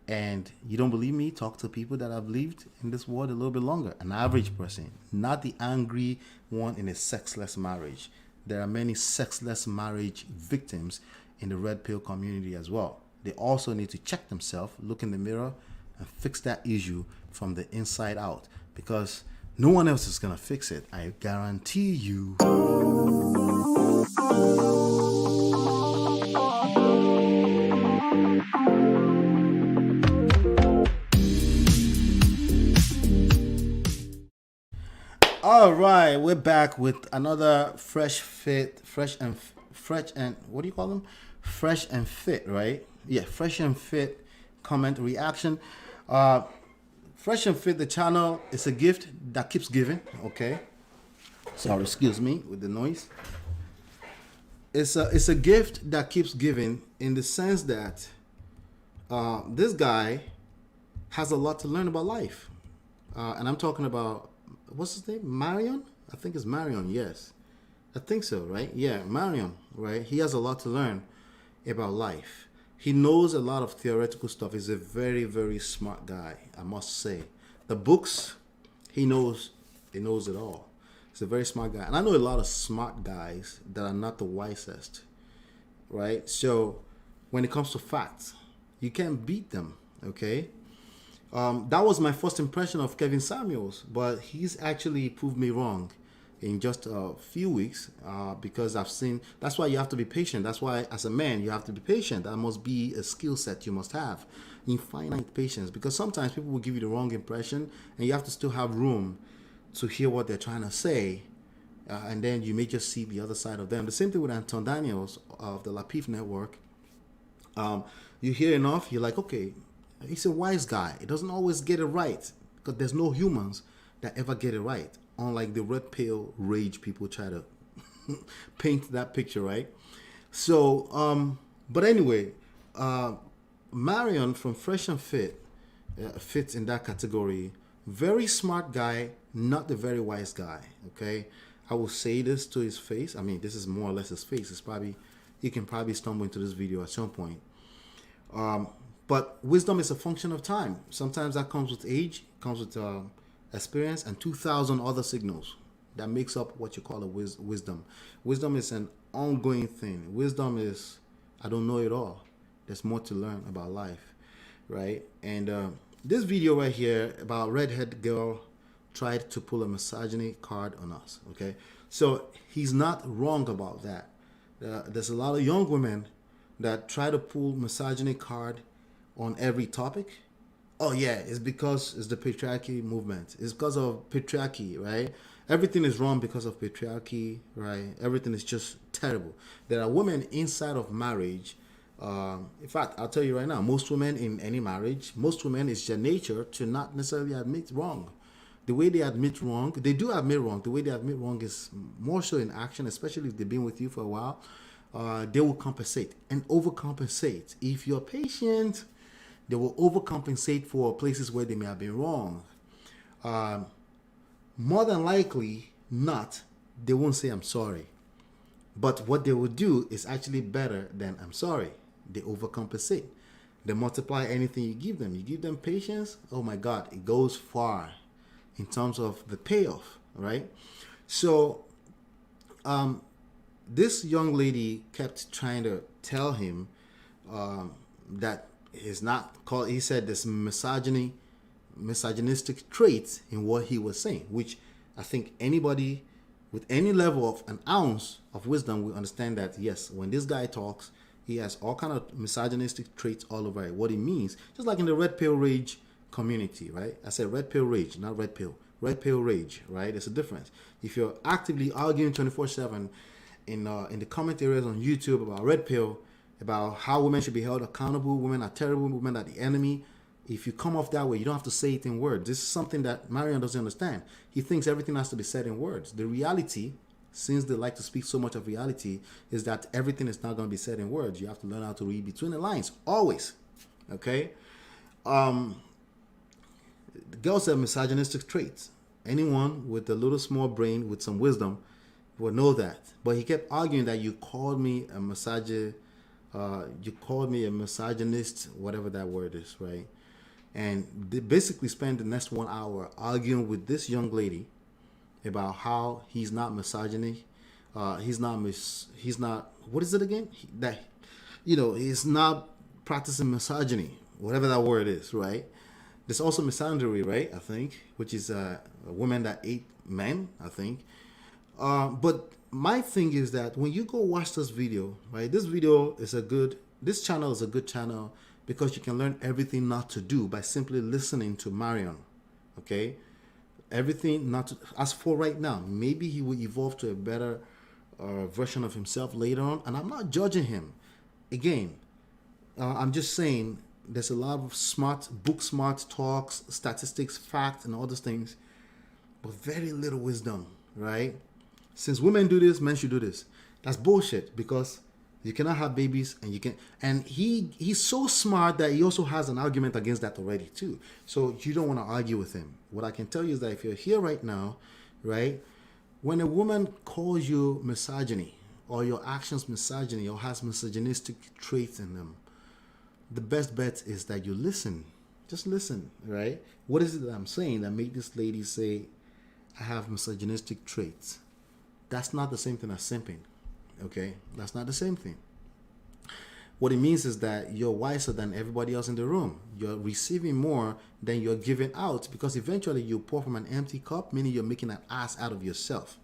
And you don't believe me? Talk to people that have lived in this world a little bit longer. An average person, not the angry one in a sexless marriage. There are many sexless marriage victims in the red pill community as well. They also need to check themselves, look in the mirror, and fix that issue from the inside out, because no one else is going to fix it. I guarantee you. All right, we're back with another fresh and what do you call them? Fresh and fit, right? Yeah, fresh and fit comment reaction. Fresh and fit, the channel is a gift that keeps giving. Okay, sorry, excuse me with the noise. It's a gift that keeps giving in the sense that this guy has a lot to learn about life, and I'm talking about. What's his name? Marion? I think it's Marion, yes. I think so, right? Yeah, Marion, right? He has a lot to learn about life. He knows a lot of theoretical stuff. He's a very, very smart guy, I must say. The books, he knows it all. He's a very smart guy. And I know a lot of smart guys that are not the wisest, right? So when it comes to facts, you can't beat them, okay? That was my first impression of Kevin Samuels, but he's actually proved me wrong in just a few weeks because I've seen. That's why you have to be patient. That's why as a man you have to be patient. That must be a skill set you must have, infinite patience, because sometimes people will give you the wrong impression and you have to still have room to hear what they're trying to say, and then you may just see the other side of them. The same thing with Anton Daniels of the Lapif Network. You hear enough, you're like, okay, he's a wise guy. He doesn't always get it right because there's no humans that ever get it right. Unlike the red pill rage people try to paint that picture, right? So, but anyway, Marion from Fresh and Fit fits in that category. Very smart guy, not the very wise guy. Okay, I will say this to his face. I mean, this is more or less his face. He can probably stumble into this video at some point. But wisdom is a function of time. Sometimes that comes with age, comes with experience, and 2,000 other signals that makes up what you call a wisdom. Wisdom is an ongoing thing. Wisdom is, I don't know it all. There's more to learn about life, right? And this video right here about redhead girl tried to pull a misogyny card on us, okay? So he's not wrong about that. There's a lot of young women that try to pull misogyny card on every topic. Oh yeah, it's because it's the patriarchy movement. It's because of patriarchy, right? Everything is wrong because of patriarchy, right? Everything is just terrible. There are women inside of marriage. In fact, I'll tell you right now, most women in any marriage, most women, it's their nature to not necessarily admit wrong. The way they admit wrong, they do admit wrong. The way they admit wrong is more so in action, especially if they've been with you for a while. They will compensate and overcompensate. If you're patient, they will overcompensate for places where they may have been wrong. More than likely not, they won't say I'm sorry. But what they will do is actually better than I'm sorry. They overcompensate. They multiply anything you give them. You give them patience, oh my God, it goes far in terms of the payoff, right? So this young lady kept trying to tell him that is not called, he said this misogynistic traits in what he was saying, which I think anybody with any level of an ounce of wisdom will understand that, yes, when this guy talks, he has all kind of misogynistic traits all over it. What it means, just like in the red pill rage community, right? I said red pill rage, not red pill. Red pill rage, right? There's a difference. If you're actively arguing 24/7 in the comment areas on YouTube about red pill, about how women should be held accountable, women are terrible, women are the enemy. If you come off that way, you don't have to say it in words. This is something that Marion doesn't understand. He thinks everything has to be said in words. The reality, since they like to speak so much of reality, is that everything is not going to be said in words. You have to learn how to read between the lines, always. Okay? The girls have misogynistic traits. Anyone with a little small brain with some wisdom will know that. But he kept arguing that you called me a misogynist, whatever that word is, right? And they basically spent the next 1 hour arguing with this young lady about how he's not misogyny. He's not, what is it again? He's not practicing misogyny, whatever that word is, right? There's also misandry, right? I think, which is a woman that ate men, I think. But my thing is that when you go watch this video, right? This channel is a good channel because you can learn everything not to do by simply listening to Marion. Okay? Everything not to, as for right now, maybe he will evolve to a better version of himself later on. And I'm not judging him. Again, I'm just saying there's a lot of book smart talks, statistics, facts, and all those things, but very little wisdom, right? Since women do this, men should do this. That's bullshit, because you cannot have babies and he's so smart that he also has an argument against that already too. So you don't want to argue with him. What I can tell you is that if you're here right now, right, when a woman calls you misogyny or your actions misogyny or has misogynistic traits in them, the best bet is that you listen. Just listen, right? What is it that I'm saying that made this lady say, I have misogynistic traits? That's not the same thing as simping, okay? That's not the same thing. What it means is that you're wiser than everybody else in the room. You're receiving more than you're giving out, because eventually you pour from an empty cup, meaning you're making an ass out of yourself,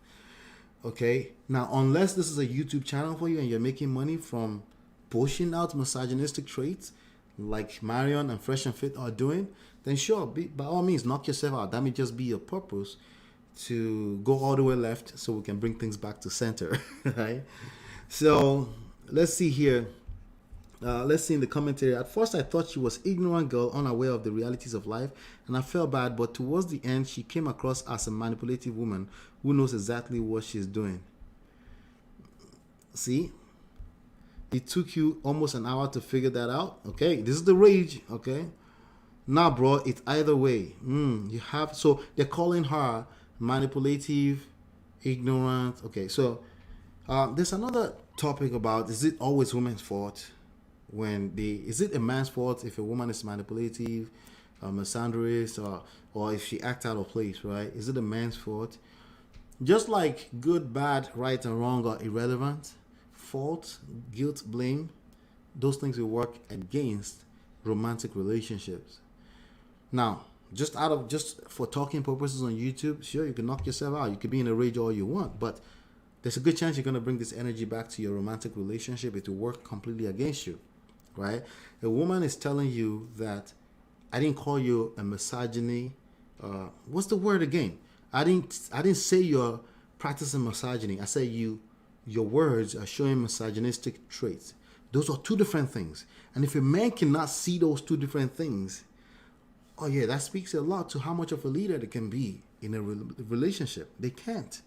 okay? Now, unless this is a YouTube channel for you and you're making money from pushing out misogynistic traits like Marion and Fresh and Fit are doing, then sure, by all means, knock yourself out. That may just be your purpose, to go all the way left so we can bring things back to center, right? So let's see here. Let's see in the commentary. At first, I thought she was ignorant girl, unaware of the realities of life, and I felt bad, but towards the end, she came across as a manipulative woman who knows exactly what she's doing. See? It took you almost an hour to figure that out. Okay, this is the rage. Okay, now, bro, it's either way. So they're calling her manipulative, ignorant. Okay, so there's another topic about, is it always women's fault is it a man's fault if a woman is manipulative, misandrist, or if she acts out of place, right? Is it a man's fault? Just like good, bad, right, and wrong are irrelevant, fault, guilt, blame, those things will work against romantic relationships. Now, just for talking purposes on YouTube, sure, you can knock yourself out. You could be in a rage all you want, but there's a good chance you're going to bring this energy back to your romantic relationship. It will work completely against you. right? A woman is telling you that I didn't call you a misogyny. What's the word again? I didn't say you're practicing misogyny. I said your words are showing misogynistic traits. Those are two different things. And if a man cannot see those two different things, oh yeah, that speaks a lot to how much of a leader they can be in a relationship. They can't.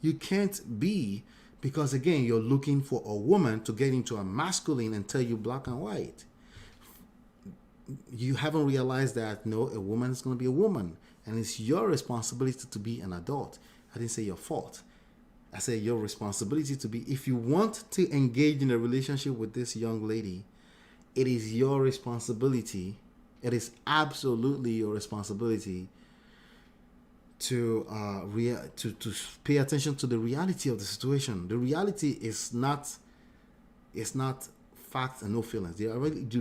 You can't be, because again, you're looking for a woman to get into a masculine and tell you black and white. You haven't realized that no, a woman is going to be a woman, and it's your responsibility to be an adult. I didn't say your fault. I said your responsibility to be. If you want to engage in a relationship with this young lady, it is your responsibility. It is absolutely your responsibility to to pay attention to the reality of the situation. The reality is not facts and no feelings. The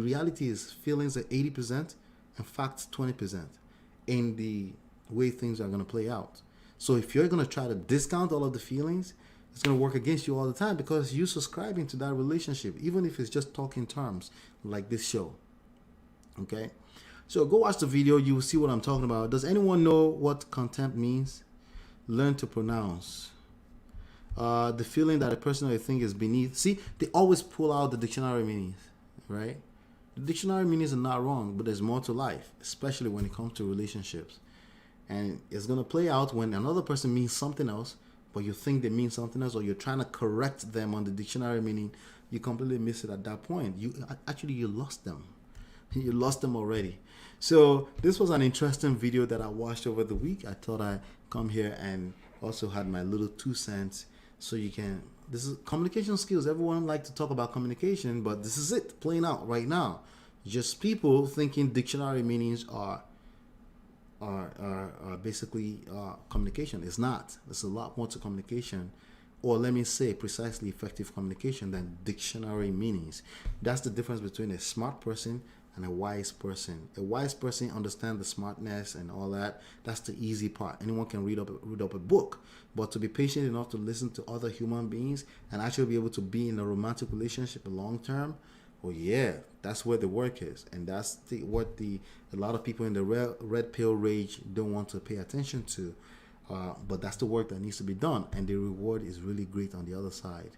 reality is feelings at 80% and facts 20% in the way things are going to play out. So if you're going to try to discount all of the feelings, it's going to work against you all the time, because you're subscribing to that relationship, even if it's just talking terms like this show. Okay? So go watch the video. You will see what I'm talking about. Does anyone know what contempt means? Learn to pronounce. The feeling that a person or a thing is beneath. See, they always pull out the dictionary meanings, right? The dictionary meanings are not wrong, but there's more to life, especially when it comes to relationships. And it's going to play out when another person means something else, but you think they mean something else, or you're trying to correct them on the dictionary meaning. You completely miss it at that point. You lost them. You lost them already. So this was an interesting video that I watched over the week. I thought I'd come here and also had my little 2 cents. So you can, this is communication skills. Everyone like to talk about communication, but this is it playing out right now. Just people thinking dictionary meanings are basically communication. It's not. There's a lot more to communication, or let me say precisely effective communication, than dictionary meanings. That's the difference between a smart person and a wise person. A wise person understands the smartness and all that. That's the easy part. Anyone can read up a book. But to be patient enough to listen to other human beings and actually be able to be in a romantic relationship long term, well, yeah, that's where the work is. And that's what a lot of people in the red pill rage don't want to pay attention to. But that's the work that needs to be done. And the reward is really great on the other side,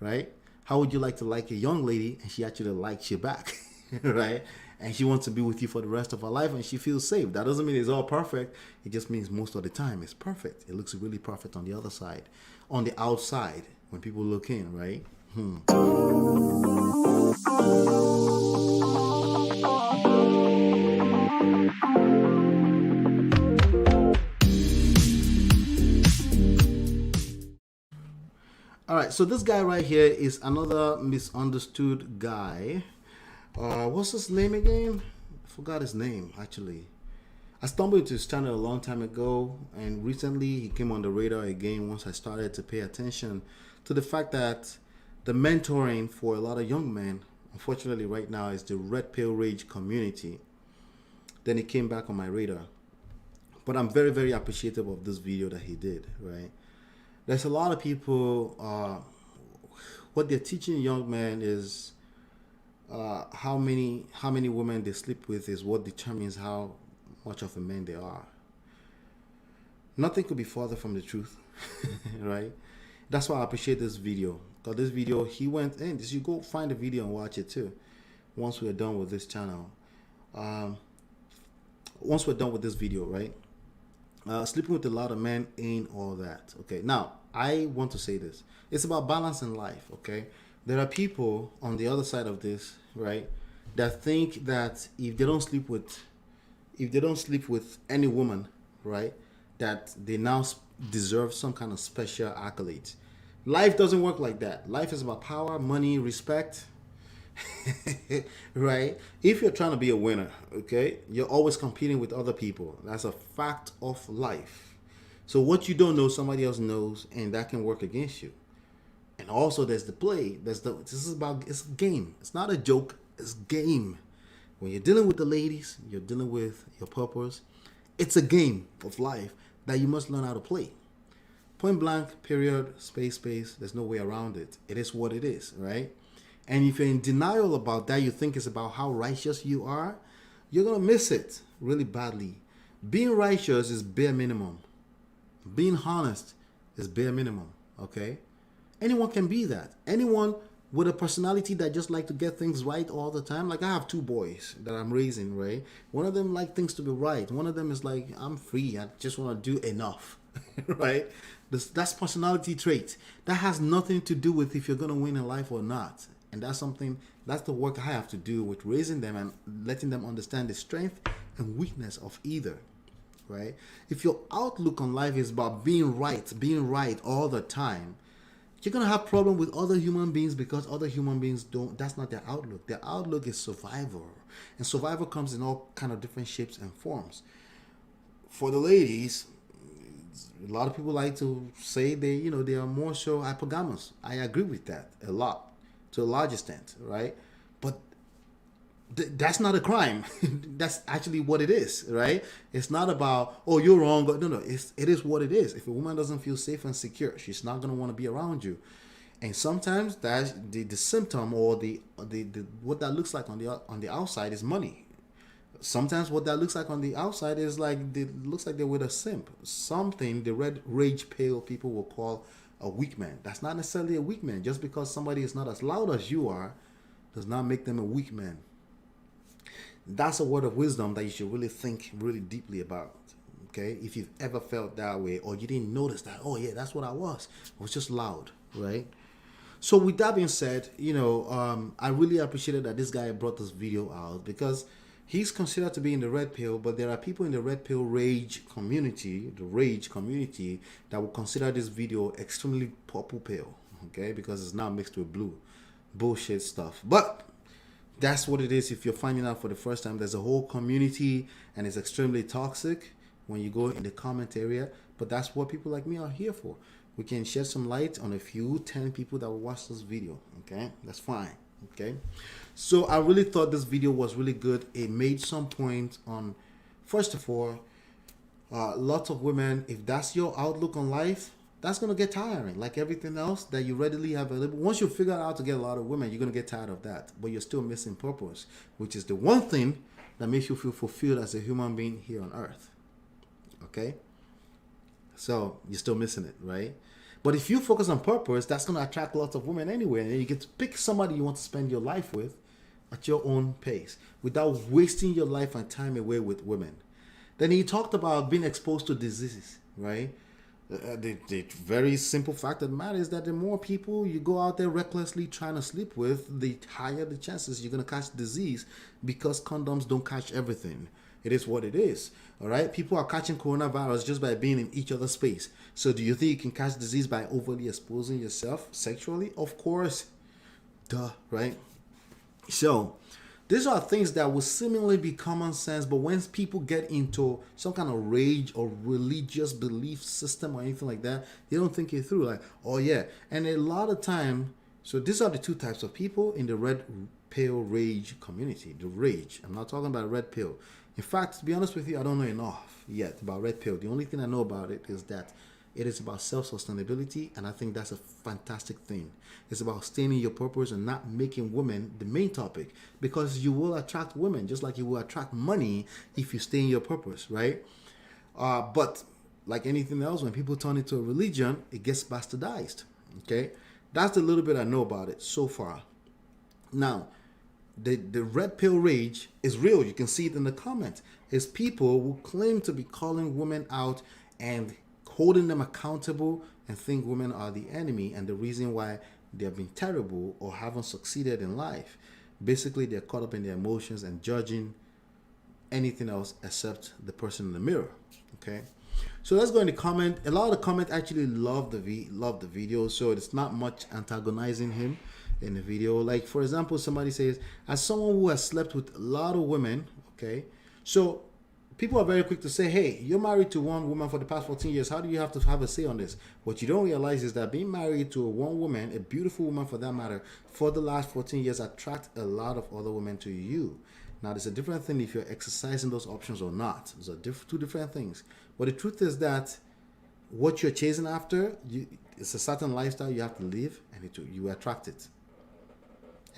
right? How would you like to like a young lady and she actually likes you back, right? And she wants to be with you for the rest of her life and she feels safe. That doesn't mean it's all perfect. It just means most of the time it's perfect. It looks really perfect on the other side. On the outside, when people look in, right? All right, so this guy right here is another misunderstood guy. What's his name again? I forgot his name, actually. I stumbled into his channel a long time ago, and recently he came on the radar again once I started to pay attention to the fact that the mentoring for a lot of young men, unfortunately right now, is the red pill rage community. Then he came back on my radar. But I'm very, very appreciative of this video that he did, right? There's a lot of people, what they're teaching young men is how many women they sleep with is what determines how much of a man they are. Nothing could be further from the truth, right? That's why I appreciate this video. Because this video, he went in. You go find the video and watch it too. Once we're done with this channel, once we're done with this video, right? Sleeping with a lot of men ain't all that. Okay, now I want to say this. It's about balance in life. Okay, there are people on the other side of this, right, that think that if they don't sleep with any woman, right, that they now deserve some kind of special accolades. Life doesn't work like that. Life is about power, money, respect. Right? If you're trying to be a winner, okay, you're always competing with other people. That's a fact of life. So what you don't know, somebody else knows, and that can work against you. And also there's the play. It's a game. It's not a joke. It's game. When you're dealing with the ladies, you're dealing with your purpose. It's a game of life that you must learn how to play. Point blank, period, space. There's no way around it. It is what it is, right? And if you're in denial about that, you think it's about how righteous you are, you're going to miss it really badly. Being righteous is bare minimum. Being honest is bare minimum, okay? Anyone can be that. Anyone with a personality that just like to get things right all the time. Like I have two boys that I'm raising, right? One of them like things to be right. One of them is like, I'm free. I just want to do enough, right? That's personality trait. That has nothing to do with if you're going to win in life or not. And that's the work I have to do with raising them and letting them understand the strength and weakness of either, right? If your outlook on life is about being right all the time, you're going to have problem with other human beings because other human beings that's not their outlook. Their outlook is survival. And survival comes in all kind of different shapes and forms. For the ladies, a lot of people like to say they are more so hypogamous. I agree with that a lot, to a large extent, right? But that's not a crime. That's actually what it is, right? It's not about, oh, you're wrong. No, it is what it is. If a woman doesn't feel safe and secure, she's not going to want to be around you. And sometimes that's the symptom, or the what that looks like on the outside is money. Sometimes what that looks like on the outside is looks like they're with a simp. Something the red rage pale people will call a weak man. That's not necessarily a weak man. Just because somebody is not as loud as you are does not make them a weak man. That's a word of wisdom that you should really think really deeply about. Okay, if you've ever felt that way, or you didn't notice that, oh yeah, that's what I was just loud, right? So with that being said, I really appreciated that this guy brought this video out, because he's considered to be in the red pill, but there are people in the red pill rage community, that will consider this video extremely purple pill, okay, because it's now mixed with blue bullshit stuff. But that's what it is. If you're finding out for the first time, there's a whole community, and it's extremely toxic when you go in the comment area. But that's what people like me are here for. We can shed some light on a few 10 people that will watch this video. Okay, that's fine. Okay, so I really thought this video was really good. It made some point on, first of all, lots of women, if that's your outlook on life, that's going to get tiring. Like everything else that you readily have available. Once you figure out how to get a lot of women, you're going to get tired of that. But you're still missing purpose, which is the one thing that makes you feel fulfilled as a human being here on earth. Okay? So you're still missing it, right? But if you focus on purpose, that's going to attract lots of women anyway. And you get to pick somebody you want to spend your life with at your own pace without wasting your life and time away with women. Then he talked about being exposed to diseases, right? The very simple fact of the matter is that the more people you go out there recklessly trying to sleep with, the higher the chances you're going to catch disease, because condoms don't catch everything. It is what it is. All right. People are catching coronavirus just by being in each other's space. So do you think you can catch disease by overly exposing yourself sexually? Of course. Duh. Right. So these are things that will seemingly be common sense, but when people get into some kind of rage or religious belief system or anything like that, they don't think it through. Like, oh yeah. And a lot of time, so these are the two types of people in the red pill rage community. The rage. I'm not talking about red pill. In fact, to be honest with you, I don't know enough yet about red pill. The only thing I know about it is that it is about self-sustainability, and I think that's a fantastic thing. It's about staying in your purpose and not making women the main topic, because you will attract women just like you will attract money if you stay in your purpose, right? But like anything else, when people turn it to a religion, it gets bastardized, okay? That's the little bit I know about it so far. Now, the red pill rage is real. You can see it in the comments. It's people who claim to be calling women out and holding them accountable and think women are the enemy and the reason why they're being terrible or haven't succeeded in life. Basically, they're caught up in their emotions and judging anything else except the person in the mirror. Okay, so let's go in the comment. A lot of the comment actually love the video, so it's not much antagonizing him in the video. Like, for example, somebody says, as someone who has slept with a lot of women, okay, so people are very quick to say, hey, you're married to one woman for the past 14 years. How do you have to have a say on this? What you don't realize is that being married to one woman, a beautiful woman for that matter, for the last 14 years attract a lot of other women to you. Now, there's a different thing if you're exercising those options or not. Those are two different things. But the truth is that what you're chasing after, it's a certain lifestyle you have to live, and you attract it.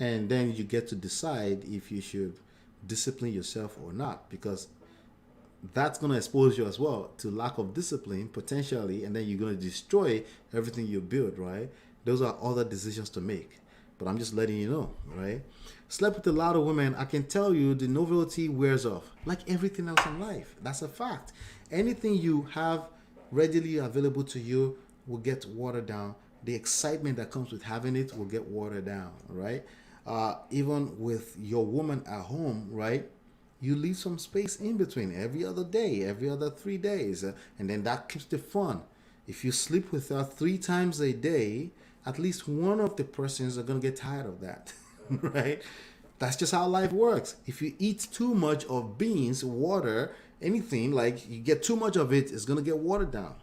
And then you get to decide if you should discipline yourself or not, because that's going to expose you as well to lack of discipline potentially, and then you're going to destroy everything you build, right? Those are other decisions to make, but I'm just letting you know, right? Slept with a lot of women. I can tell you the novelty wears off, like everything else in life. That's a fact. Anything you have readily available to you will get watered down. The excitement that comes with having it will get watered down, right? Even with your woman at home, right? You leave some space in between every other day, every other 3 days, and then that keeps the fun. If you sleep with her 3 times a day, at least one of the persons are gonna get tired of that, right? That's just how life works. If you eat too much of beans, water, anything, like you get too much of it, it's gonna get watered down.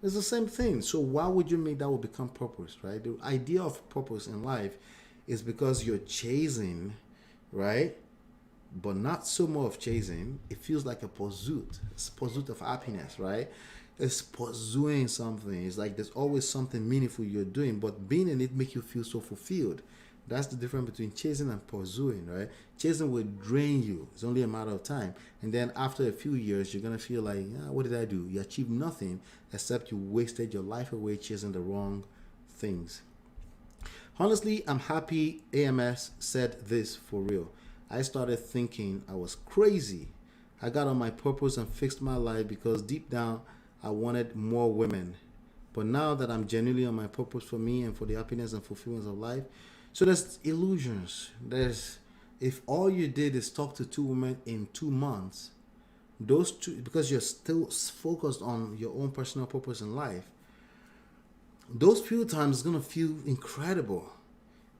It's the same thing. So why would you make that will become purpose, right? The idea of purpose in life is because you're chasing, right? But not so much of chasing. It feels like a pursuit. It's a pursuit of happiness, right? It's pursuing something. It's like there's always something meaningful you're doing, but being in it makes you feel so fulfilled. That's the difference between chasing and pursuing, right? Chasing will drain you. It's only a matter of time. And then after a few years, you're going to feel like, what did I do? You achieved nothing except you wasted your life away chasing the wrong things. Honestly, I'm happy AMS said this for real. I started thinking I was crazy. I got on my purpose and fixed my life because deep down, I wanted more women. But now that I'm genuinely on my purpose for me and for the happiness and fulfillment of life, so there's illusions. If all you did is talk to 2 women in 2 months, those two, because you're still focused on your own personal purpose in life, those few times is gonna feel incredible,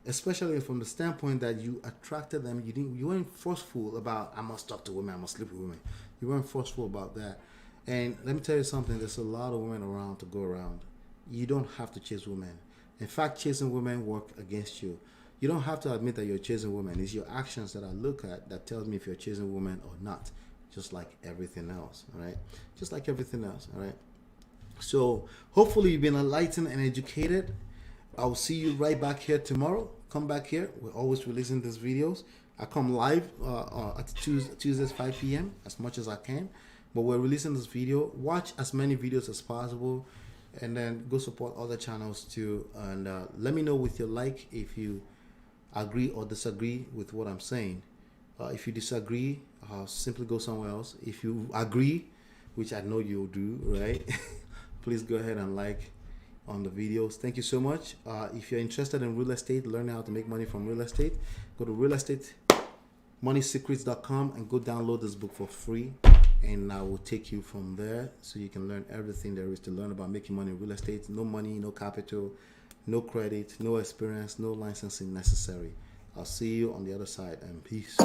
especially from the standpoint that you attracted them. You weren't forceful about I must talk to women, I must sleep with women. You weren't forceful about that. And let me tell you something. There's a lot of women around to go around. You don't have to chase women. In fact, chasing women work against you. You don't have to admit that you're chasing women. It's your actions that I look at that tells me if you're chasing women or not. Just like everything else, all right? Just like everything else, all right? So hopefully you've been enlightened and educated. I'll see you right back here tomorrow. Come back here. We're always releasing these videos. I come live at Tuesdays 5 p.m. as much as I can. But we're releasing this video. Watch as many videos as possible. And then go support other channels too. And let me know with your like if you agree or disagree with what I'm saying. If you disagree, simply go somewhere else. If you agree, which I know you'll do, right? Please go ahead and like on the videos. Thank you so much. If you're interested in real estate, learning how to make money from real estate, go to realestatemoneysecrets.com and go download this book for free. And I will take you from there so you can learn everything there is to learn about making money in real estate. No money, no capital, no credit, no experience, no licensing necessary. I'll see you on the other side, and peace.